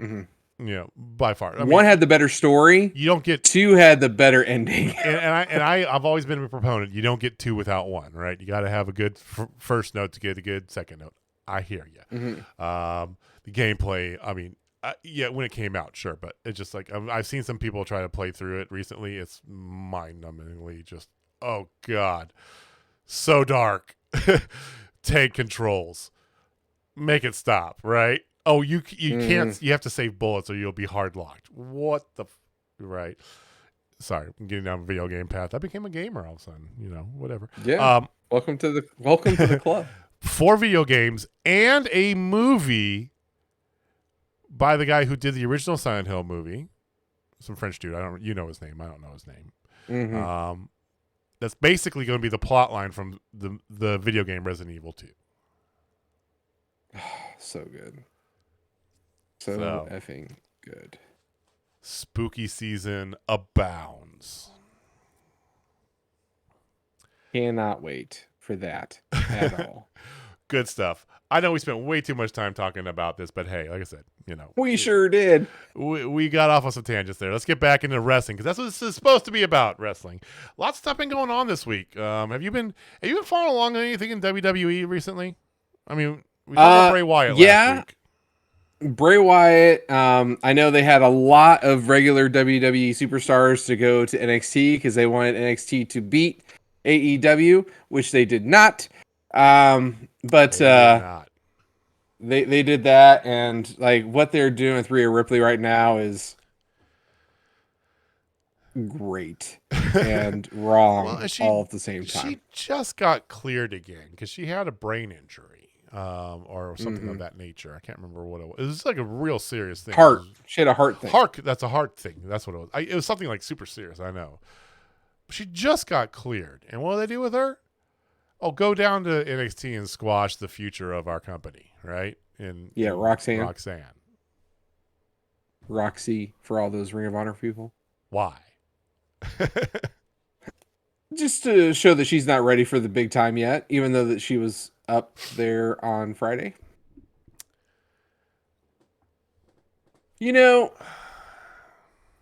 Mm-hmm. You know, by far. I mean, 1 had the better story. You don't get 2 had the better ending. I've always been a proponent. You don't get 2 without 1, right? You got to have a good first note to get a good second note. I hear you. Mm-hmm. The gameplay, I mean, when it came out, sure, but it's just like I've seen some people try to play through it recently. It's mind-numbingly just, oh god, so dark. Take controls, make it stop, right? Oh, you can't. You have to save bullets, or you'll be hard locked. What the right? Sorry, I'm getting down a video game path. I became a gamer all of a sudden. You know, whatever. Yeah. Welcome to the club. 4 video games and a movie by the guy who did the original Silent Hill movie, some French dude. You know his name. I don't know his name. Mm-hmm. That's basically going to be the plot line from the video game Resident Evil 2. So good. So effing good. Spooky season abounds. Cannot wait for that at all. Good stuff. I know we spent way too much time talking about this, but hey, like I said, you know. We sure did. We got off on some tangents there. Let's get back into wrestling, because that's what this is supposed to be about, wrestling. Lots of stuff been going on this week. Have you been following along on anything in WWE recently? I mean, we talked about Bray Wyatt last week. Bray Wyatt, I know they had a lot of regular WWE superstars to go to NXT because they wanted NXT to beat AEW, which they did not. But they did that, and like what they're doing with Rhea Ripley right now is great and wrong all at the same time. She just got cleared again because she had a brain injury. Or something of that nature. I can't remember what it was. It was like a real serious thing. She had a heart thing. That's a heart thing. That's what it was. It was something like super serious, I know. She just got cleared. And what do they do with her? Oh, go down to NXT and squash the future of our company, right? Roxanne. Rok-C for all those Ring of Honor people. Why? Just to show that she's not ready for the big time yet, even though that she was up there on Friday. You know,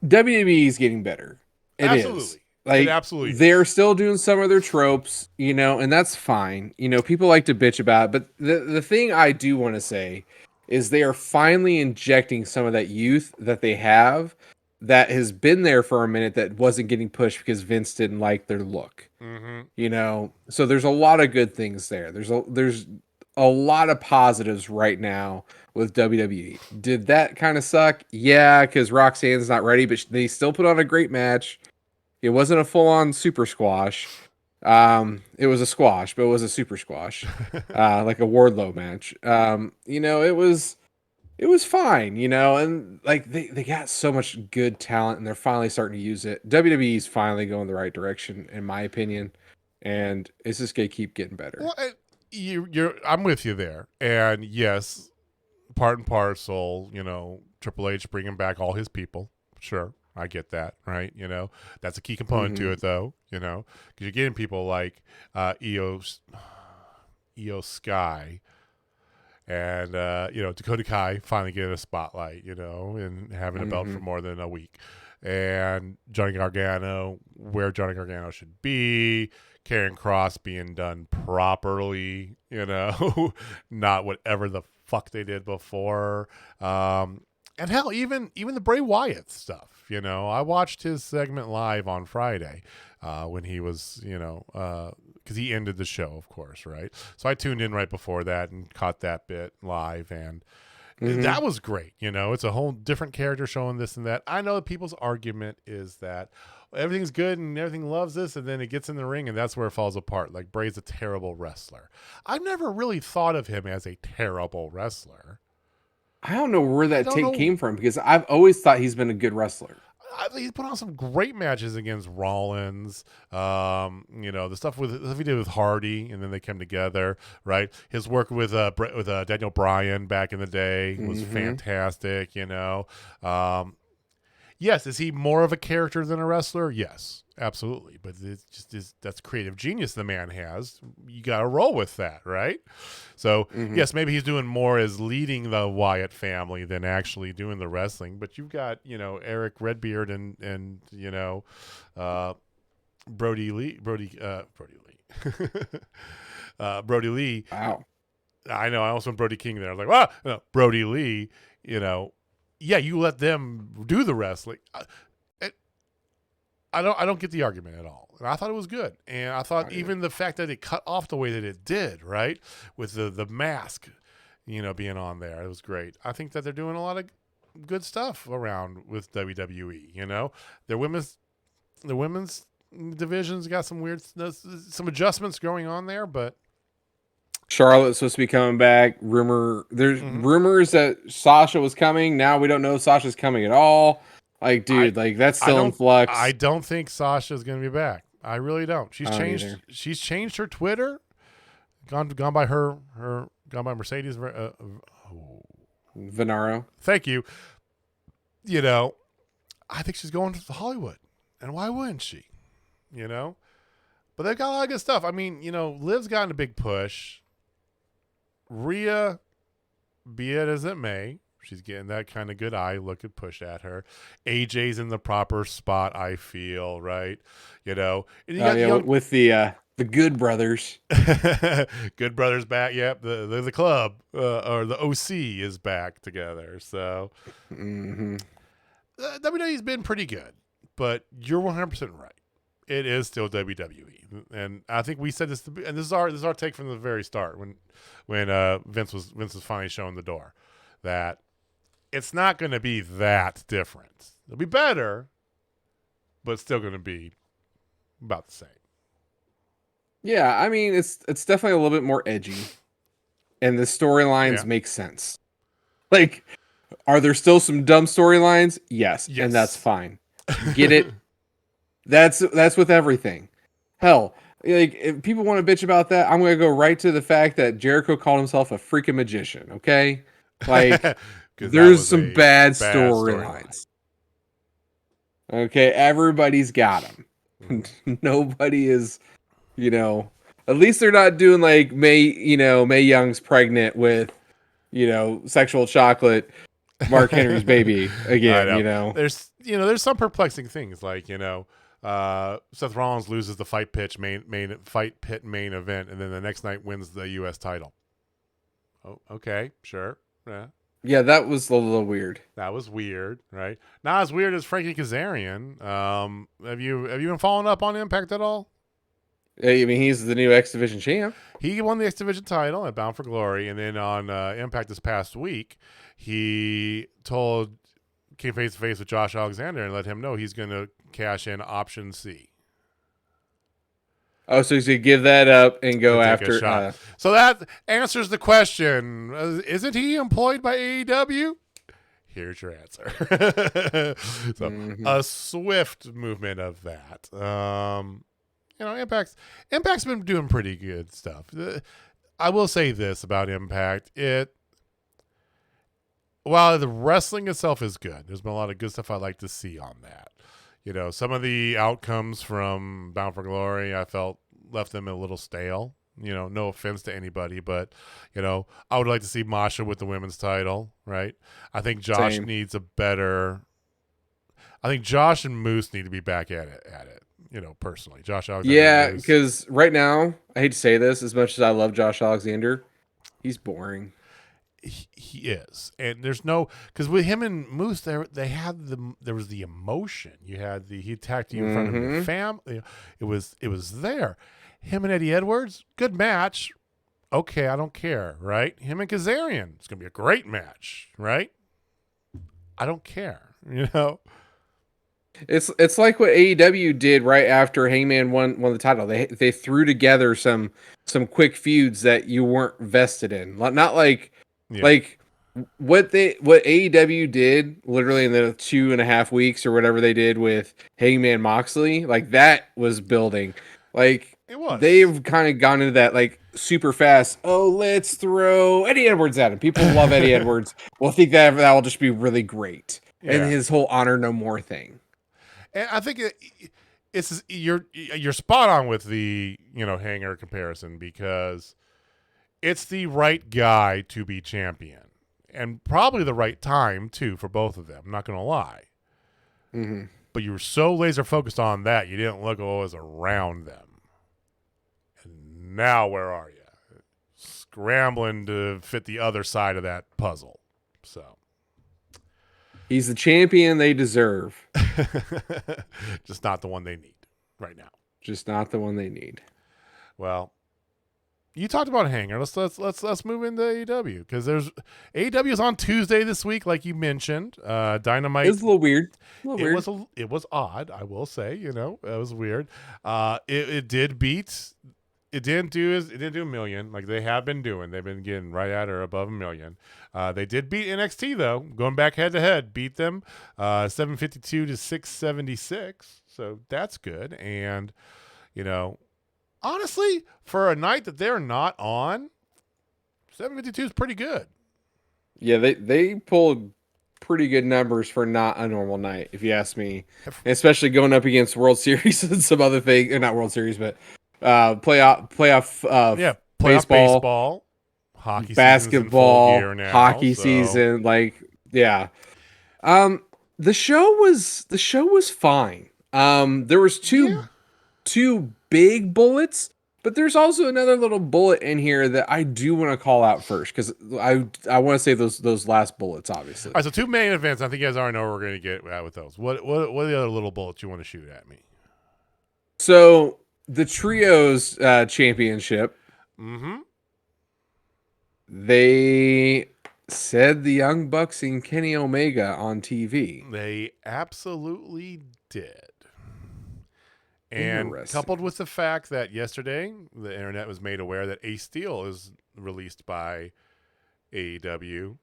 WWE is getting better. It absolutely is. They're still doing some of their tropes, you know, and that's fine. You know, people like to bitch about it, but the thing I do want to say is they are finally injecting some of that youth that they have that has been there for a minute that wasn't getting pushed because Vince didn't like their look. You know, so there's a lot of good things there. There's a lot of positives right now with WWE. Did that kind of suck? Yeah, because Roxanne's not ready, but they still put on a great match. It wasn't a full-on super squash. It was a squash, but it was a super squash, like a Wardlow match. You know, it was fine, you know, and like they got so much good talent and they're finally starting to use it. WWE's finally going the right direction, in my opinion, and it's just gonna keep getting better. Well, I'm with you there, and yes, part and parcel, you know, Triple H bringing back all his people. Sure, I get that, right? You know, that's a key component to it, though. You know, because you're getting people like Io Sky. And, you know, Dakota Kai finally getting a spotlight, you know, and having a belt for more than a week. And Johnny Gargano, where Johnny Gargano should be. Karrion Kross being done properly, not whatever the fuck they did before. And hell, even the Bray Wyatt stuff, I watched his segment live on Friday when he was, because he ended the show, of course, right? So I tuned in right before that and caught that bit live, and that was great. It's a whole different character showing this and that. I know people's argument is that everything's good and everything loves this, and then it gets in the ring and that's where it falls apart. Like, Bray's a terrible wrestler. I've never really thought of him as a terrible wrestler. I don't know where that take came from, because I've always thought he's been a good wrestler. He put on some great matches against Rollins. The stuff he did with Hardy, and then they came together, right? His work with Daniel Bryan back in the day was fantastic. Yes, is he more of a character than a wrestler? Yes, absolutely. But it's just that's creative genius the man has. You got to roll with that, right? So yes, maybe he's doing more as leading the Wyatt family than actually doing the wrestling. But you've got Eric Redbeard and Brody Lee. Brody Lee. Wow. I know. I almost went Brody King there. I was like, no, Brody Lee. Yeah, you let them do the wrestling. I don't get the argument at all. And I thought it was good. And I thought even the fact that it cut off the way that it did, right? With the mask, being on there. It was great. I think that they're doing a lot of good stuff around with WWE, The women's division's got some adjustments going on there, but Charlotte's supposed to be coming back. There's rumors that Sasha was coming. Now we don't know if Sasha's coming at all. Like, dude, that's still in flux. I don't think Sasha's going to be back. I really don't. She's changed. Either. She's changed her Twitter. Gone by gone by Mercedes. Venaro. Thank you. I think she's going to Hollywood, and why wouldn't she? But they've got a lot of good stuff. I mean, Liv's gotten a big push. Rhea, be it as it may, she's getting that kind of good eye look and push at her. AJ's in the proper spot, I feel, right? And you got with the Good Brothers. Good Brothers back. Yep, the club or the OC is back together. So WWE's been pretty good, but you're 100% right. It is still WWE, and I think we said this. And this is our take from the very start when Vince was finally showing the door that it's not going to be that different. It'll be better, but it's still going to be about the same. Yeah, I mean it's definitely a little bit more edgy, and the storylines make sense. Like, are there still some dumb storylines? Yes, and that's fine. Get it. That's with everything. Hell, like, if people want to bitch about that, I'm going to go right to the fact that Jericho called himself a freaking magician, okay? Like, there's some bad storylines. Okay, everybody's got them. Nobody is, at least they're not doing like Mae Young's pregnant with, sexual chocolate, Mark Henry's baby again, There's some perplexing things like, Seth Rollins loses the Fight Pit main event, and then the next night wins the U.S. title. Oh, okay, sure, yeah, that was a little weird. That was weird, right? Not as weird as Frankie Kazarian. Have you been following up on Impact at all? I mean, he's the new X Division champ. He won the X Division title at Bound for Glory, and then on Impact this past week, he came face to face with Josh Alexander and let him know he's going to cash in option C. Oh, so he's going to give that up and go after. So that answers the question. Isn't he employed by AEW? Here's your answer. A swift movement of that. Impact's been doing pretty good stuff. I will say this about Impact. While the wrestling itself is good, there's been a lot of good stuff I'd like to see on that. Some of the outcomes from Bound for Glory, I felt left them a little stale. No offense to anybody, but, I would like to see Masha with the women's title, right? I think Josh needs a better... I think Josh and Moose need to be back at it. personally. Josh Alexander. Yeah, because right now, I hate to say this, as much as I love Josh Alexander, he's boring. He is, and there's no, because with him and Moose, there was the emotion. You had he attacked you in front of your family. It was there. Him and Eddie Edwards, good match. Okay, I don't care, right? Him and Kazarian, it's gonna be a great match, right? I don't care, It's like what AEW did right after Hangman won the title. They threw together some quick feuds that you weren't vested in. Not like what AEW did literally in the 2.5 weeks or whatever they did with Hangman Moxley, like that was building. Like it was. They've kind of gone into that like super fast. Oh, let's throw Eddie Edwards at him. People love Eddie Edwards. Well, I think that will just be really great. Yeah. And his whole honor no more thing. And I think you're spot on with the Hanger comparison, because it's the right guy to be champion, and probably the right time too for both of them. I'm not going to lie. Mm-hmm. But you were so laser focused on that you didn't look always around them. And now where are you? Scrambling to fit the other side of that puzzle. So. He's the champion they deserve. Just not the one they need right now. Just not the one they need. Well, you talked about Hanger. Let's move into AEW, because there's AEW is on Tuesday this week, like you mentioned. Dynamite. It was a little weird. It was odd, I will say. It was weird. It did beat. It didn't do a million like they have been doing. They've been getting right at or above 1 million. They did beat NXT though, going back head to head, beat them 752 to 676. So that's good. And honestly, for a night that they're not on, 752 is pretty good. Yeah, they pulled pretty good numbers for not a normal night, if you ask me. Especially going up against World Series and some other thing, or not World Series, but playoff baseball, hockey, basketball, now, hockey season, the show was fine. There was two big bullets, but there's also another little bullet in here that I do want to call out first, because I want to say those last bullets, obviously. All right, so 2 main events. I think you guys already know what we're going to get at with those. What are the other little bullets you want to shoot at me? So the trios championship. Mm-hmm. They said the Young Bucks and Kenny Omega on TV. They absolutely did. And coupled with the fact that yesterday the internet was made aware that Ace Steel is released by AEW,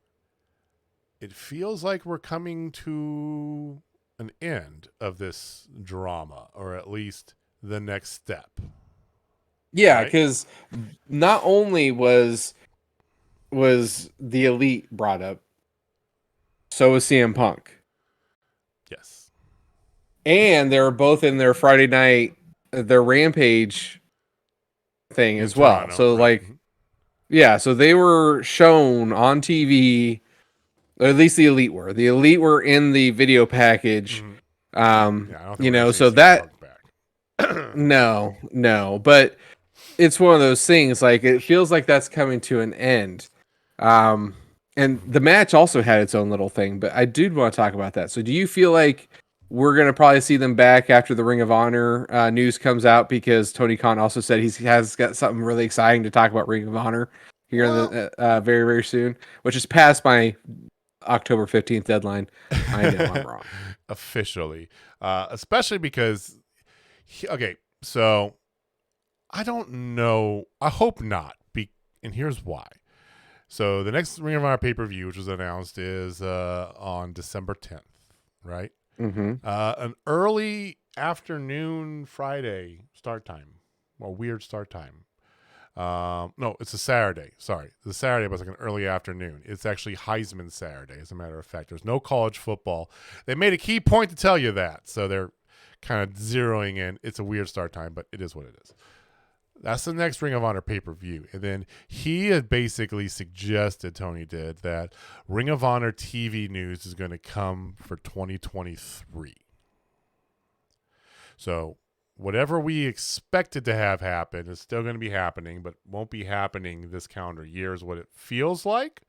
it feels like we're coming to an end of this drama, or at least the next step. Yeah, because not only was the Elite brought up, so was CM Punk. Yes. And they were both in their Friday night, their Rampage thing as well. Toronto, so right. so they were shown on TV, or at least the Elite were. The Elite were in the video package. So that no, but it's one of those things, like it feels like that's coming to an end. And the match also had its own little thing, but I did want to talk about that. So do you feel like we're going to probably see them back after the Ring of Honor news comes out? Because Tony Khan also said he has got something really exciting to talk about Ring of Honor here in the very, very soon, which is past my October 15th deadline. I know I'm wrong. Officially. Especially because, so I don't know. I hope not. And here's why. So the next Ring of Honor pay-per-view, which was announced, is on December 10th, right? Mm-hmm. An early afternoon Friday start time. Well, weird start time. No, it's a Saturday. Sorry. The Saturday was like an early afternoon. It's actually Heisman Saturday, as a matter of fact. There's no college football. They made a key point to tell you that. So they're kind of zeroing in. It's a weird start time, but it is what it is. That's the next Ring of Honor pay-per-view. And then he had basically suggested, Tony did, that Ring of Honor TV news is going to come for 2023. So whatever we expected to have happen is still going to be happening, but won't be happening this calendar year is what it feels like.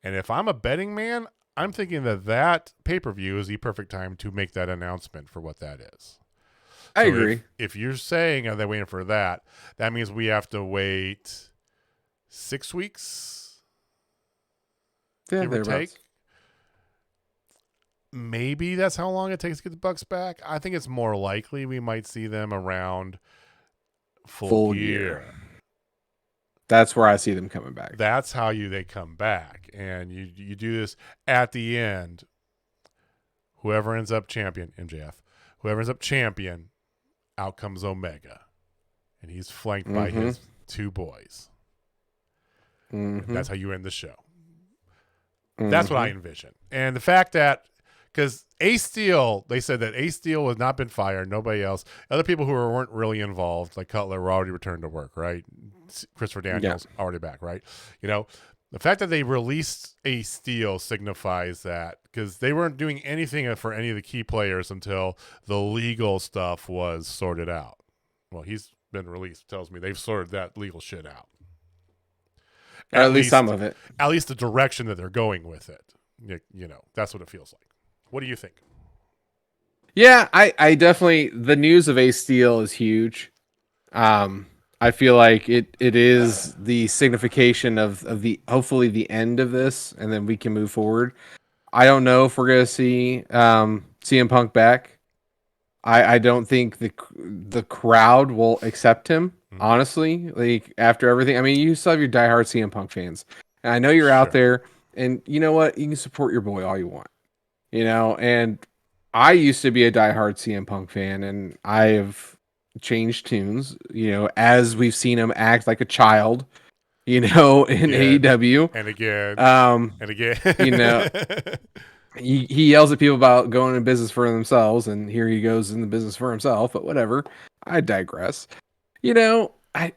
And if I'm a betting man, I'm thinking that pay-per-view is the perfect time to make that announcement for what that is. I agree. If you're saying they're waiting for that, that means we have to wait 6 weeks. Yeah, give or take. Maybe that's how long it takes to get the Bucks back. I think it's more likely we might see them around full year. That's where I see them coming back. That's how they come back. And you do this at the end. Whoever ends up champion, MJF, whoever ends up champion, out comes Omega. And he's flanked by his 2 boys. That's how you end the show. That's what I envision. And the fact that, because Ace Steel, they said that Ace Steel has not been fired, nobody else. Other people who weren't really involved, like Cutler, were already returned to work, right? Christopher Daniels already back, right? You know, the fact that they released Ace Steel signifies that, because they weren't doing anything for any of the key players until the legal stuff was sorted out. Well, he's been released, tells me they've sorted that legal shit out. At least some of it. At least the direction that they're going with it. You know, that's what it feels like. What do you think? Yeah, I definitely, the news of Ace Steel is huge. I feel like it is the signification of the, hopefully the end of this, and then we can move forward. I don't know if we're going to see CM Punk back. I don't think the crowd will accept him, honestly. Like, after everything, I mean, you still have your diehard CM Punk fans. And I know you're out there, and you know what? You can support your boy all you want. You know, and I used to be a diehard CM Punk fan, and I have changed tunes, you know, as we've seen him act like a child, you know, in AEW. And again. And again. You know, he yells at people about going in business for themselves, and here he goes in the business for himself, but whatever. I digress. You know, I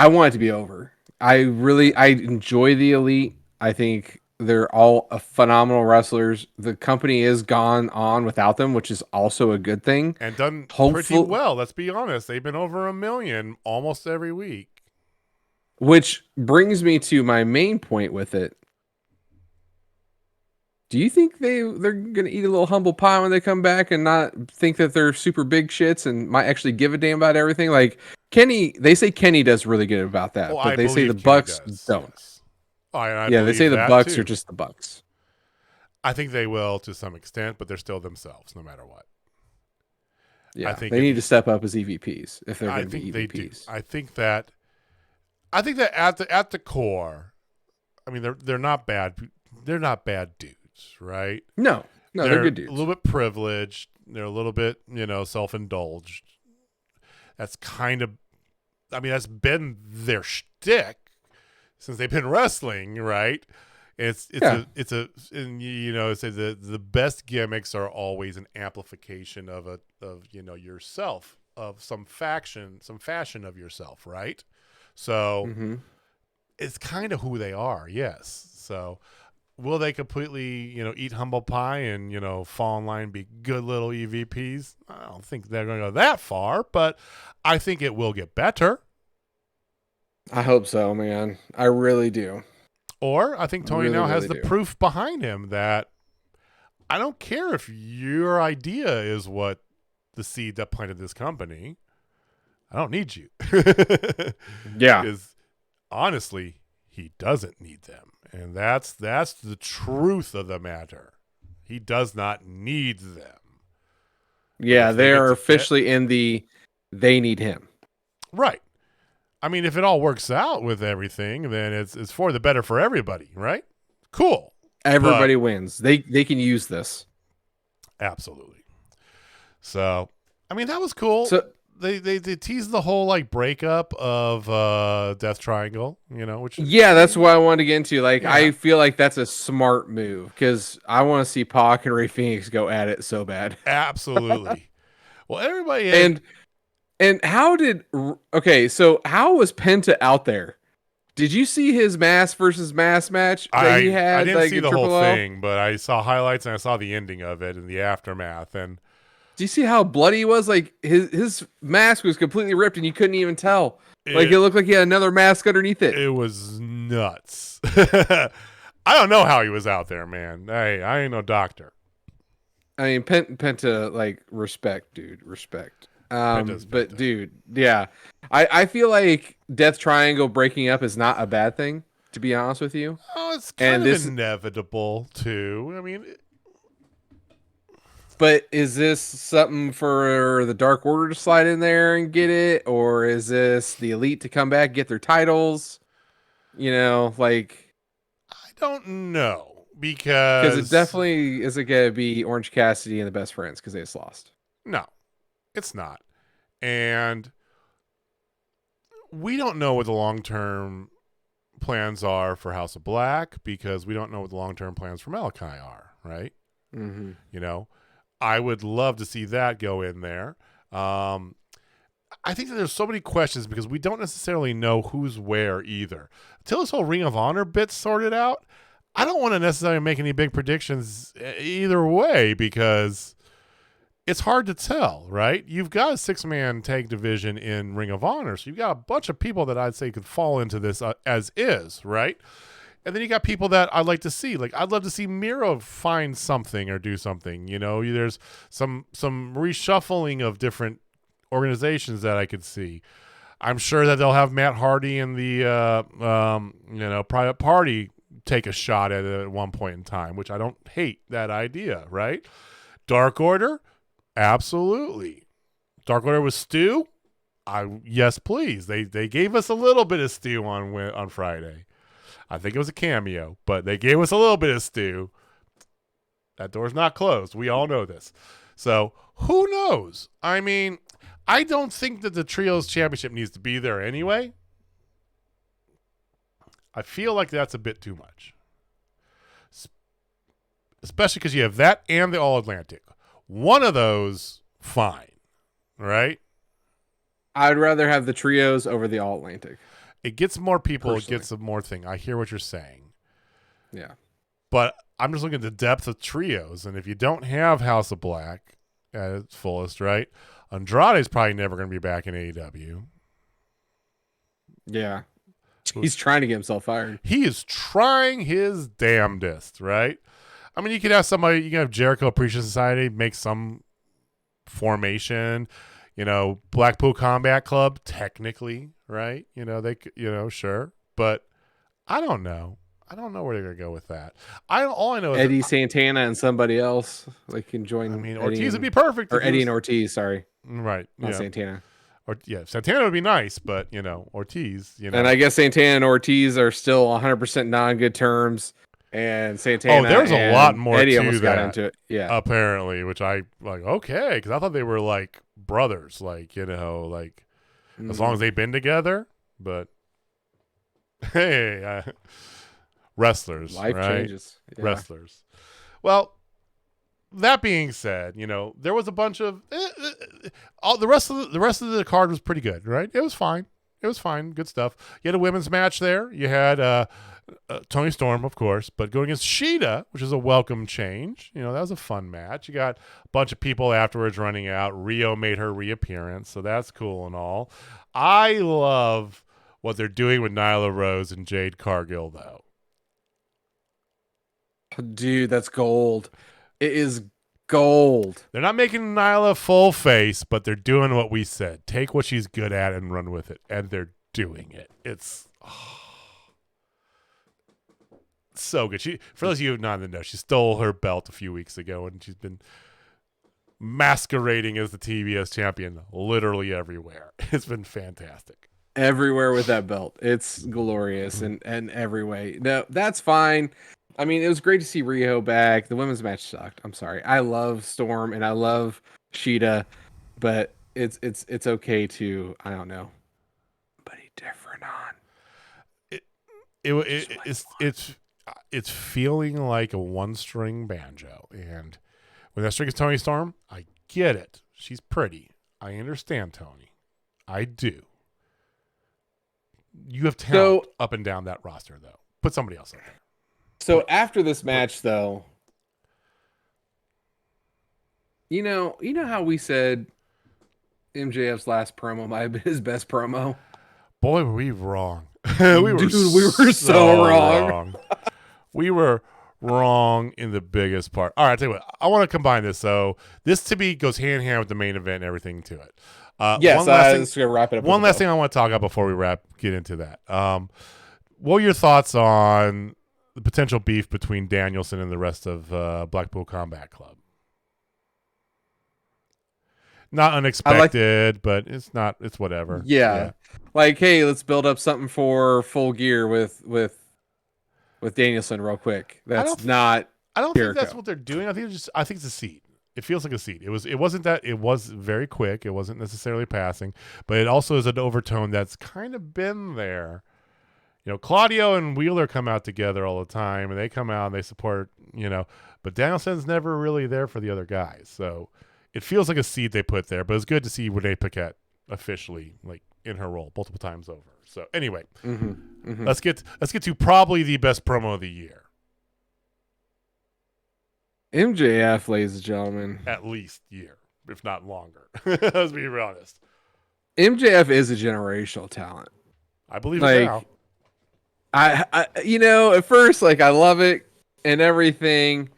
want it to be over. I enjoy the Elite. I think they're all phenomenal wrestlers. The company is gone on without them, which is also a good thing. And done pretty well, let's be honest. They've been over 1 million almost every week. Which brings me to my main point with it. Do you think they're going to eat a little humble pie when they come back and not think that they're super big shits and might actually give a damn about everything? Like Kenny, they say Kenny does really good about that, but they say the Bucks don't. Yes. They say the Bucks are just the Bucks. I think they will to some extent, but they're still themselves no matter what. Yeah, I think they need to step up as EVPs if they're going to be EVPs. They do. I think that at the core, I mean they're not bad. They're not bad dudes, right? No, they're good dudes. A little bit privileged. They're a little bit, self-indulged. That's kind of, I mean, that's been their shtick since they've been wrestling, right? It's the best gimmicks are always an amplification of yourself, of some fashion of yourself, right? So it's kind of who they are, yes. So will they completely, eat humble pie and, fall in line and be good little EVPs? I don't think they're going to go that far, but I think it will get better. I hope so, man. I really do. Or I think Tony now has the proof behind him that I don't care if your idea is what the seed that planted this company. I don't need you. Yeah. Because honestly, he doesn't need them. And that's the truth of the matter. He does not need them. Yeah, they are officially in the they need him. Right. I mean, if it all works out with everything, then it's for the better for everybody, right? Cool. Everybody wins. They can use this. Absolutely. So, I mean, that was cool. So they teased the whole breakup of Death Triangle, which that's what I wanted to get into. I feel like that's a smart move because I want to see Pac and Rey Fenix go at it so bad. Absolutely. Well, everybody And how was Penta out there? Did you see his mask versus mask match that he had? I didn't see the whole thing, but I saw highlights and I saw the ending of it and the aftermath. And Do you see how bloody he was? Like his mask was completely ripped, and you couldn't even tell. Like it looked like he had another mask underneath it. It was nuts. I don't know how he was out there, man. I ain't no doctor. I mean, Penta, like, respect, dude, respect. But dude, yeah, I feel like Death Triangle breaking up is not a bad thing, to be honest with you. Oh, it's kind of inevitable too. I mean, but is this something for the Dark Order to slide in there and get it, or is this the Elite to come back get their titles? You know, like, I don't know because it definitely isn't gonna be Orange Cassidy and the Best Friends because they just lost. No, it's not, and we don't know what the long-term plans are for House of Black because we don't know what the long-term plans for Malachi are, right? Mm-hmm. You know, I would love to see that go in there. I think that there's so many questions because we don't necessarily know who's where either. Until this whole Ring of Honor bit's sorted out, I don't want to necessarily make any big predictions either way because it's hard to tell, right? You've got a 6-man tag division in Ring of Honor, so you've got a bunch of people that I'd say could fall into this as is, right? And then you got people that I'd like to see. Like, I'd love to see Miro find something or do something. You know, there's some reshuffling of different organizations that I could see. I'm sure that they'll have Matt Hardy and the Private Party take a shot at it at one point in time, which I don't hate that idea, right? Dark Order, absolutely. Dark Order with Stu, yes, please. They gave us a little bit of Stu on Friday. I think it was a cameo, but they gave us a little bit of Stu. That door's not closed. We all know this. So who knows? I mean, I don't think that the Trios Championship needs to be there anyway. I feel like that's a bit too much. Especially because you have that and the All-Atlantic. One of those, fine. Right? I'd rather have the Trios over the All-Atlantic. It gets more people. Personally. It gets more thing. I hear what you're saying. Yeah. But I'm just looking at the depth of Trios. And if you don't have House of Black at its fullest, right? Andrade's probably never going to be back in AEW. Yeah. He's trying to get himself fired. He is trying his damnedest, right? I mean, you could have somebody, you can have Jericho Appreciation Society make some formation, Blackpool Combat Club, technically, right? Sure. But I don't know. I don't know where they're going to go with that. All I know is Eddie Santana and somebody else can join. I mean, Ortiz would be perfect. Or Eddie and Ortiz, sorry. Right. Not Santana. Santana would be nice, but Ortiz, And I guess Santana and Ortiz are still 100% non-good terms. And Santana. Oh, there's a lot more Eddie to almost that, got into it. Yeah. Apparently, which I like. Okay, because I thought they were like brothers, as long as they've been together. But hey, wrestlers, life right? Changes. Yeah. Wrestlers. Well, that being said, there was a bunch of all the rest of the card was pretty good, right? It was fine. Good stuff. You had a women's match there. You had Toni Storm, of course, but going against Sheeta, which is a welcome change. That was a fun match. You got a bunch of people afterwards running out. Rio made her reappearance, so that's cool and all. I love what they're doing with Nyla Rose and Jade Cargill, though. Dude, that's gold. It is gold. They're not making Nyla full face, but they're doing what we said. Take what she's good at and run with it, and they're doing it. It's so good. For those of you who not know, she stole her belt a few weeks ago, and she's been masquerading as the TBS champion literally everywhere. It's been fantastic. Everywhere with that belt. It's glorious in every way. No, that's fine. I mean, it was great to see Rio back. The women's match sucked. I'm sorry. I love Storm and I love Sheeta, but it's okay to, I don't know, somebody different on. It's feeling like a one-string banjo, and when that string is Toni Storm, I get it. She's pretty. I understand Toni. I do. You have talent up and down that roster, though. Put somebody else in there. So after this match, though, You know how we said MJF's last promo might have been his best promo? Boy, were we wrong. We were so wrong. We were wrong in the biggest part. All right, I'll tell you what. I want to combine this. So this to me goes hand in hand with the main event and everything to it. Yes, let's wrap it up. One last thing I want to talk about before we get into that. What were your thoughts on the potential beef between Danielson and the rest of Blackpool Combat Club? Not unexpected, but it's whatever. Yeah. Like, hey, let's build up something for Full Gear with Danielson real quick. I don't think that's what they're doing. I think it's a seed. It feels like a seed. It was very quick. It wasn't necessarily passing, but it also is an overtone that's kind of been there. Claudio and Wheeler come out together all the time, and they come out and they support, but Danielson's never really there for the other guys. So it feels like a seed they put there, but it's good to see Renee Paquette officially in her role multiple times over. So anyway, let's get to probably the best promo of the year. MJF, ladies and gentlemen, at least year, if not longer. Let's be honest. MJF is a generational talent. I believe it now. I at first, I love it and everything,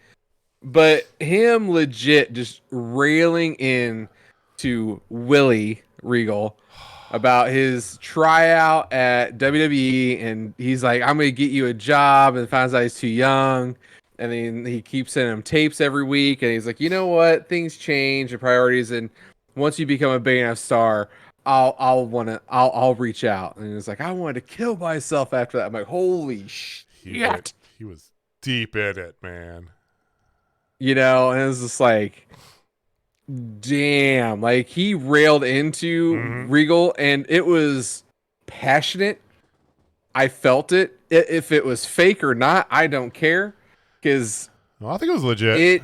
but him legit just railing in to Willie Regal about his tryout at WWE, and he's like, I'm going to get you a job, and finds out he's too young, and then he keeps sending him tapes every week, and he's like, you know what, things change and priorities, and once you become a big enough star, I'll reach out. And it's like, I wanted to kill myself after that. I'm like, holy shit. He was deep in it, man. And it was just like, damn. He railed into Regal, and it was passionate. I felt it. If it was fake or not, I don't care. Because I think it was legit.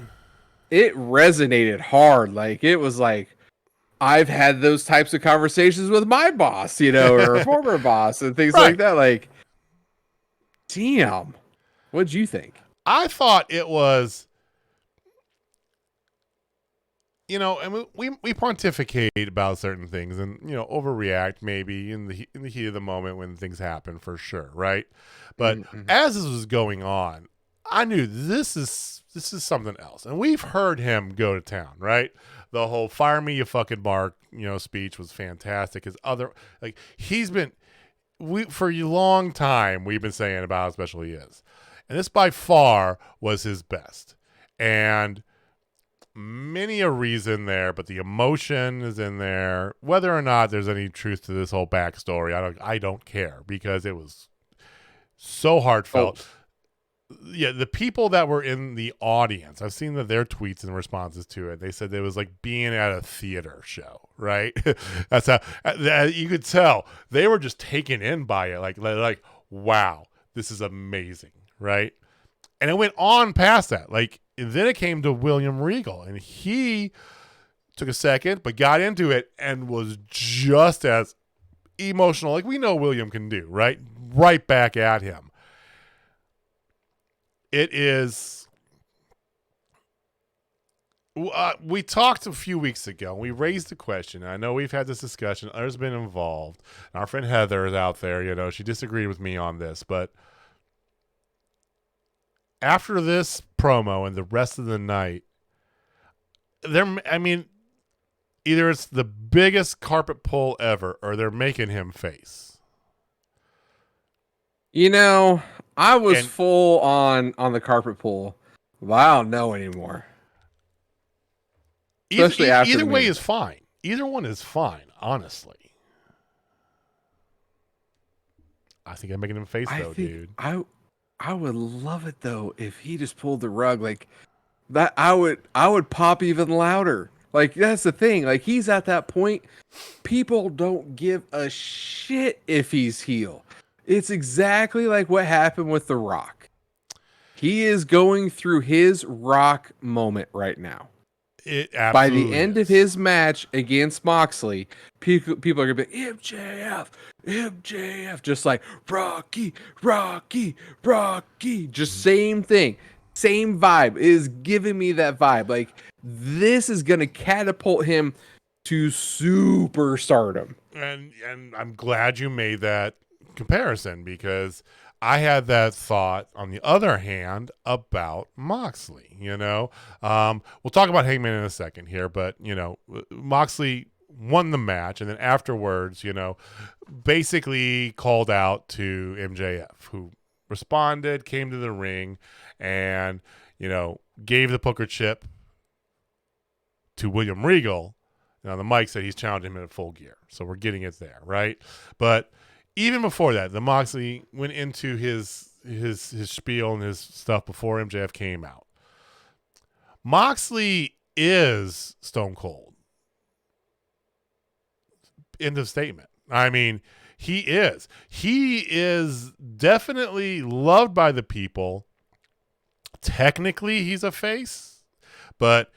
It resonated hard. It was like, I've had those types of conversations with my boss, or a former boss and things like that. Damn. What'd you think? I thought it was, and we pontificate about certain things and, overreact maybe in the heat of the moment when things happen, for sure. Right. But as this was going on, I knew this is something else. And we've heard him go to town, right? The whole "fire me, you fucking bark," speech was fantastic. His other, for a long time we've been saying about how special he is, and this by far was his best. And many a reason there, but the emotion is in there. Whether or not there's any truth to this whole backstory, I don't care, because it was so heartfelt. Oh. Yeah, the people that were in the audience, I've seen their tweets and responses to it. They said it was like being at a theater show, right? That's how you could tell they were just taken in by it. Like, wow, this is amazing, right? And it went on past that. And then it came to William Regal, and he took a second, but got into it and was just as emotional, like we know William can do, right? Right back at him. It is. We talked a few weeks ago. We raised the question. I know we've had this discussion. Others have been involved. Our friend Heather is out there. She disagreed with me on this. But after this promo and the rest of the night, either it's the biggest carpet pull ever, or they're making him face. I was full on the carpet pull, but I don't know anymore. Especially after either way is fine. Either one is fine, honestly. I think I'm making him face dude. I would love it though if he just pulled the rug like that. I would pop even louder. That's the thing. He's at that point. People don't give a shit if he's heel. It's exactly like what happened with The Rock. He is going through his Rock moment right now. It absolutely By the end of his match against Moxley, people are going to be MJF, just like Rocky, just same thing. same vibe. It is giving me that vibe. Like, this is going to catapult him to superstardom. And I'm glad you made that comparison, because I had that thought on the other hand about Moxley. We'll talk about Hangman in a second here, but Moxley won the match, and then afterwards, basically called out to MJF, who responded, came to the ring, and gave the poker chip to William Regal. Now, the mic said he's challenging him at Full Gear, so we're getting it there, right? But even before that, the Moxley went into his spiel and his stuff before MJF came out. Moxley is Stone Cold. End of statement. I mean, he is. He is definitely loved by the people. Technically, he's a face, but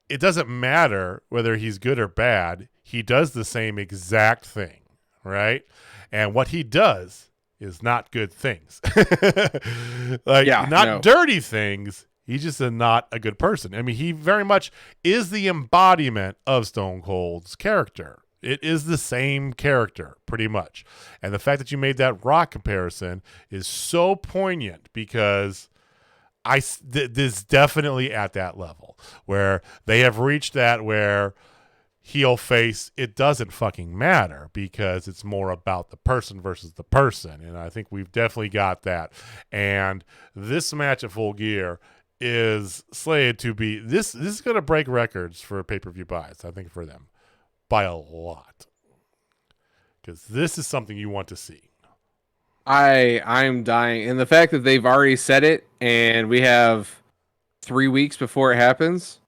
it doesn't matter whether he's good or bad. He does the same exact thing, right? And what he does is not good things. Dirty things. He's just not a good person. I mean, he very much is the embodiment of Stone Cold's character. It is the same character, pretty much. And the fact that you made that Rock comparison is so poignant, because this definitely at that level where they have reached that where heel face, it doesn't fucking matter, because it's more about the person versus the person. And I think we've definitely got that. And this match at Full Gear is slated to be, this is going to break records for pay-per-view buys, I think, for them by a lot, because this is something you want to see. I'm dying. And the fact that they've already said it and we have 3 weeks before it happens,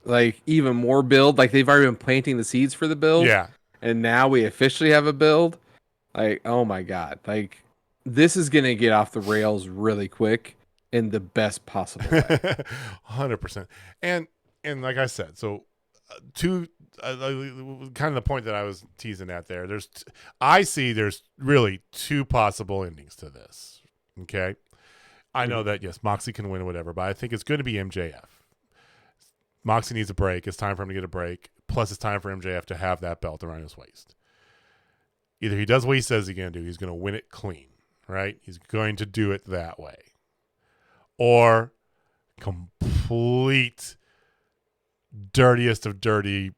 like, even more build. Like, they've already been planting the seeds for the build. Yeah. And now we officially have a build. Like, oh my God. Like, this is going to get off the rails really quick in the best possible way. 100%. And like I said, so kind of the point that I was teasing at there. There's really two possible endings to this. Okay, I know that yes, Moxley can win or whatever, but I think it's going to be MJF. Moxley needs a break. It's time for him to get a break. Plus, it's time for MJF to have that belt around his waist. Either he does what he says he's going to do. He's going to win it clean, right? He's going to do it that way, or complete dirtiest of dirty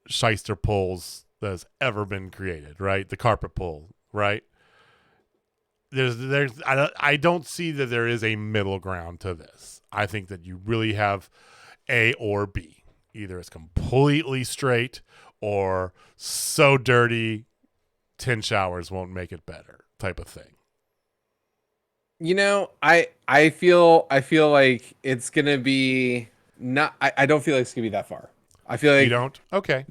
shyster pulls that has ever been created, right? The carpet pull, right? I don't see that there is a middle ground to this. I think that you really have A or B. Either it's completely straight or so dirty 10 showers won't make it better type of thing. I feel like it's gonna be not. I don't feel like it's gonna be that far. I feel like you don't. Okay.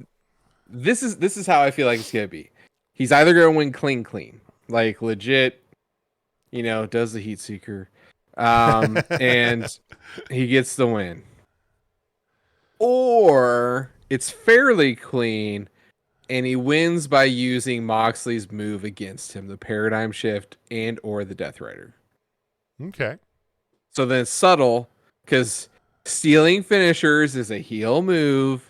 This is how I feel like it's gonna be. He's either gonna win clean, like legit. Does the Heat Seeker, and he gets the win, or it's fairly clean, and he wins by using Moxley's move against him, the Paradigm Shift and or the Death Rider. Okay. So then it's subtle, because stealing finishers is a heel move.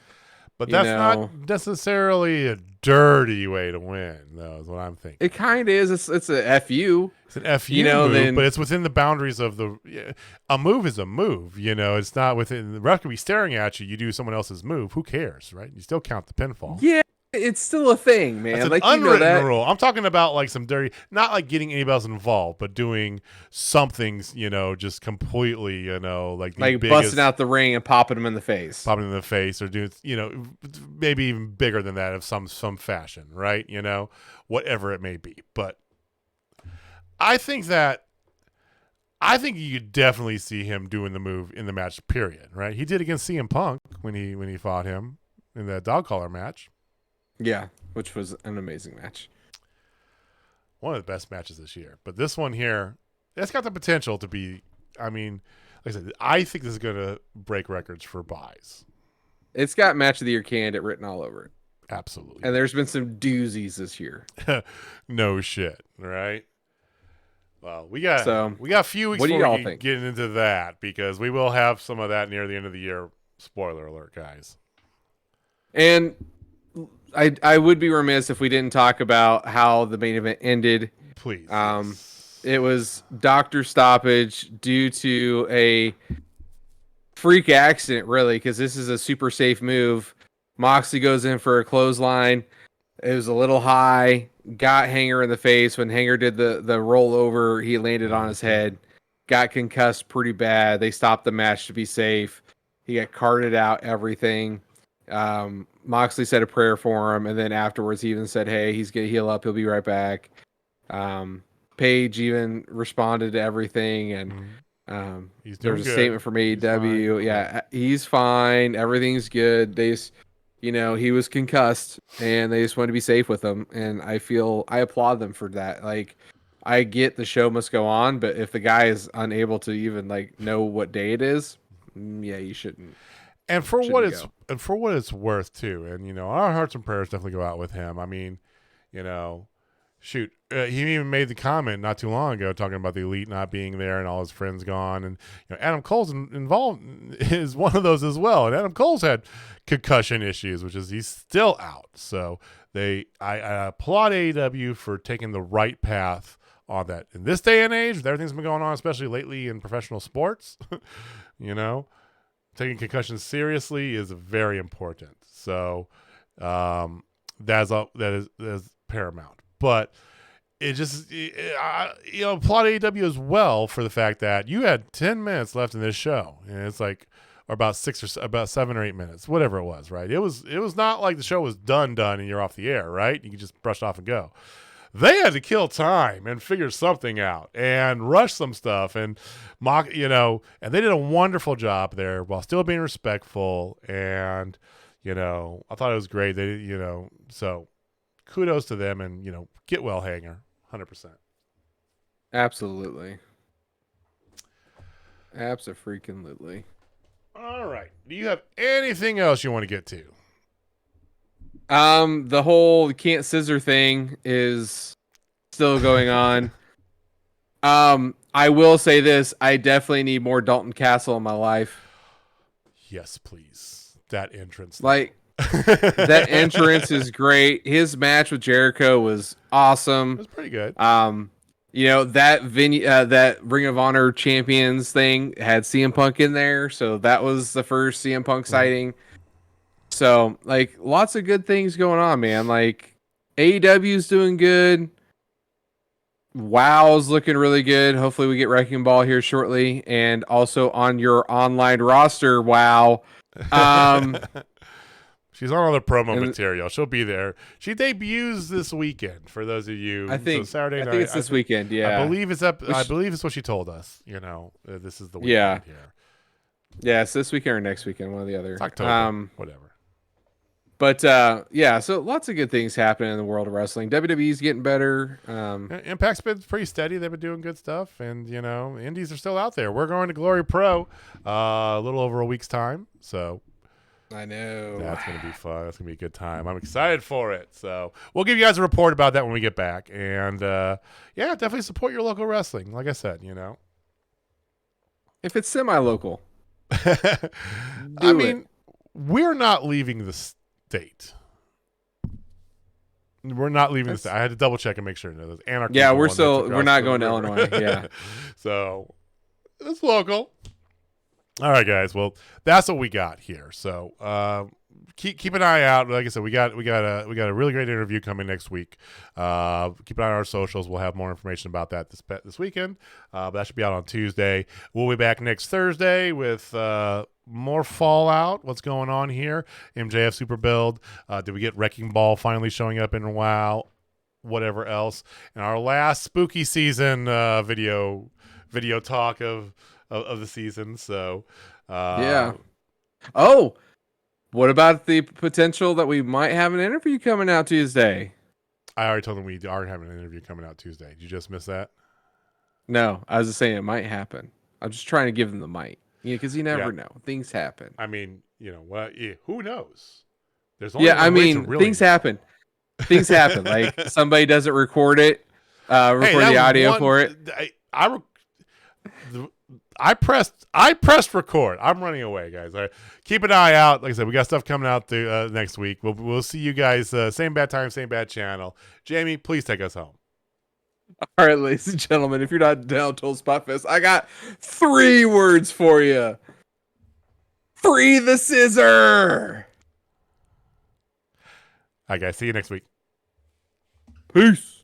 But that's not necessarily a dirty way to win, though, is what I'm thinking. It kind of is. It's a FU. It's an FU move, but it's within the boundaries of a move is a move. It's not within. The ref could be staring at you. You do someone else's move. Who cares, right? You still count the pinfall. Yeah, it's still a thing, man. That's like, an unwritten rule. I'm talking about like some dirty, not like getting anybody else involved, but doing something, just completely, like busting out the ring and popping them in the face, or doing, maybe even bigger than that of some fashion, right? Whatever it may be. But I think you could definitely see him doing the move in the match. Period. Right? He did against CM Punk when he fought him in that dog collar match. Yeah, which was an amazing match. One of the best matches this year. But this one here, it's got the potential to be, I mean, like I said, I think this is going to break records for buys. It's got Match of the Year candidate written all over it. Absolutely. And there's been some doozies this year. No shit, right? Well, we got a few weeks before we get into that, because we will have some of that near the end of the year. Spoiler alert, guys. And I would be remiss if we didn't talk about how the main event ended. Please. It was doctor stoppage due to a freak accident, really, because this is a super safe move. Moxley goes in for a clothesline. It was a little high. Got Hanger in the face. When Hanger did the rollover, he landed on his head. Got concussed pretty bad. They stopped the match to be safe. He got carted out, everything. Moxley said a prayer for him, and then afterwards he even said, hey, he's going to heal up. He'll be right back. Page even responded to everything, and there was a statement from AEW. Yeah, he's fine. Everything's good. They just, he was concussed, and they just wanted to be safe with him. And I applaud them for that. Like, I get the show must go on, but if the guy is unable to even know what day it is, yeah, you shouldn't. And for what it's worth too, and our hearts and prayers definitely go out with him. I mean, shoot, he even made the comment not too long ago talking about the Elite not being there and all his friends gone, and Adam Cole's involved is one of those as well. And Adam Cole's had concussion issues, which is he's still out. So I applaud AEW for taking the right path on that in this day and age with everything's been going on, especially lately in professional sports. Taking concussions seriously is very important. So that is paramount. But it just, applaud AEW as well for the fact that you had 10 minutes left in this show, and it's or about 7 or 8 minutes, whatever it was, right? It was not like the show was done and you're off the air, right? You can just brush it off and go. They had to kill time and figure something out and rush some stuff and and they did a wonderful job there while still being respectful. And, I thought it was great. They, so kudos to them, and, get well, Hanger, 100%. Absolutely. Abso-freaking-lutely. All right. Do you have anything else you want to get to? The whole can't scissor thing is still going on. I will say this. I definitely need more Dalton Castle in my life. Yes, please. That entrance. That entrance is great. His match with Jericho was awesome. It was pretty good. That Ring of Honor Champions thing had CM Punk in there, so that was the first CM Punk sighting. So, lots of good things going on, man. AEW's doing good. WoW's looking really good. Hopefully we get Wrecking Ball here shortly. And also on your online roster, WoW. She's on all the promo material. She'll be there. She debuts this weekend for those of you. I think Saturday night. I think it's this weekend, yeah. I believe it's what she told us. This is the weekend here. Yeah, it's this weekend or next weekend, one or the other. It's October, whatever. But so lots of good things happening in the world of wrestling. WWE's getting better. Impact's been pretty steady. They've been doing good stuff, and indies are still out there. We're going to Glory Pro a little over a week's time, so I know that's going to be fun. That's going to be a good time. I'm excited for it. So we'll give you guys a report about that when we get back, and definitely support your local wrestling. Like I said, if it's semi-local, we're not leaving the state. We're not leaving the state. I had to double check and make sure. There's anarchy. Yeah, we're not going to Illinois. Yeah. So it's local. All right, guys. Well, that's what we got here. So keep an eye out. Like I said, we got a really great interview coming next week. Keep an eye on our socials. We'll have more information about that this weekend. But that should be out on Tuesday. We'll be back next Thursday with more Fallout. What's going on here? MJF Super Build. Did we get Wrecking Ball finally showing up in WoW? Whatever else. And our last spooky season video talk of the season. So yeah. Oh, what about the potential that we might have an interview coming out Tuesday? I already told them we are having an interview coming out Tuesday. Did you just miss that? No, I was just saying it might happen. I'm just trying to give them the mic. Because you never know. Things happen. I mean, who knows? There's only things happen. Things happen. Somebody doesn't record it, the audio for it. I pressed record. I'm running away, guys. Keep an eye out. Like I said, we got stuff coming out next week. We'll see you guys same bad time, same bad channel. Jamie, please take us home. All right, ladies and gentlemen, if you're not down till Spotfest, I got 3 words for you. Free the scissor. All right, guys. See you next week. Peace.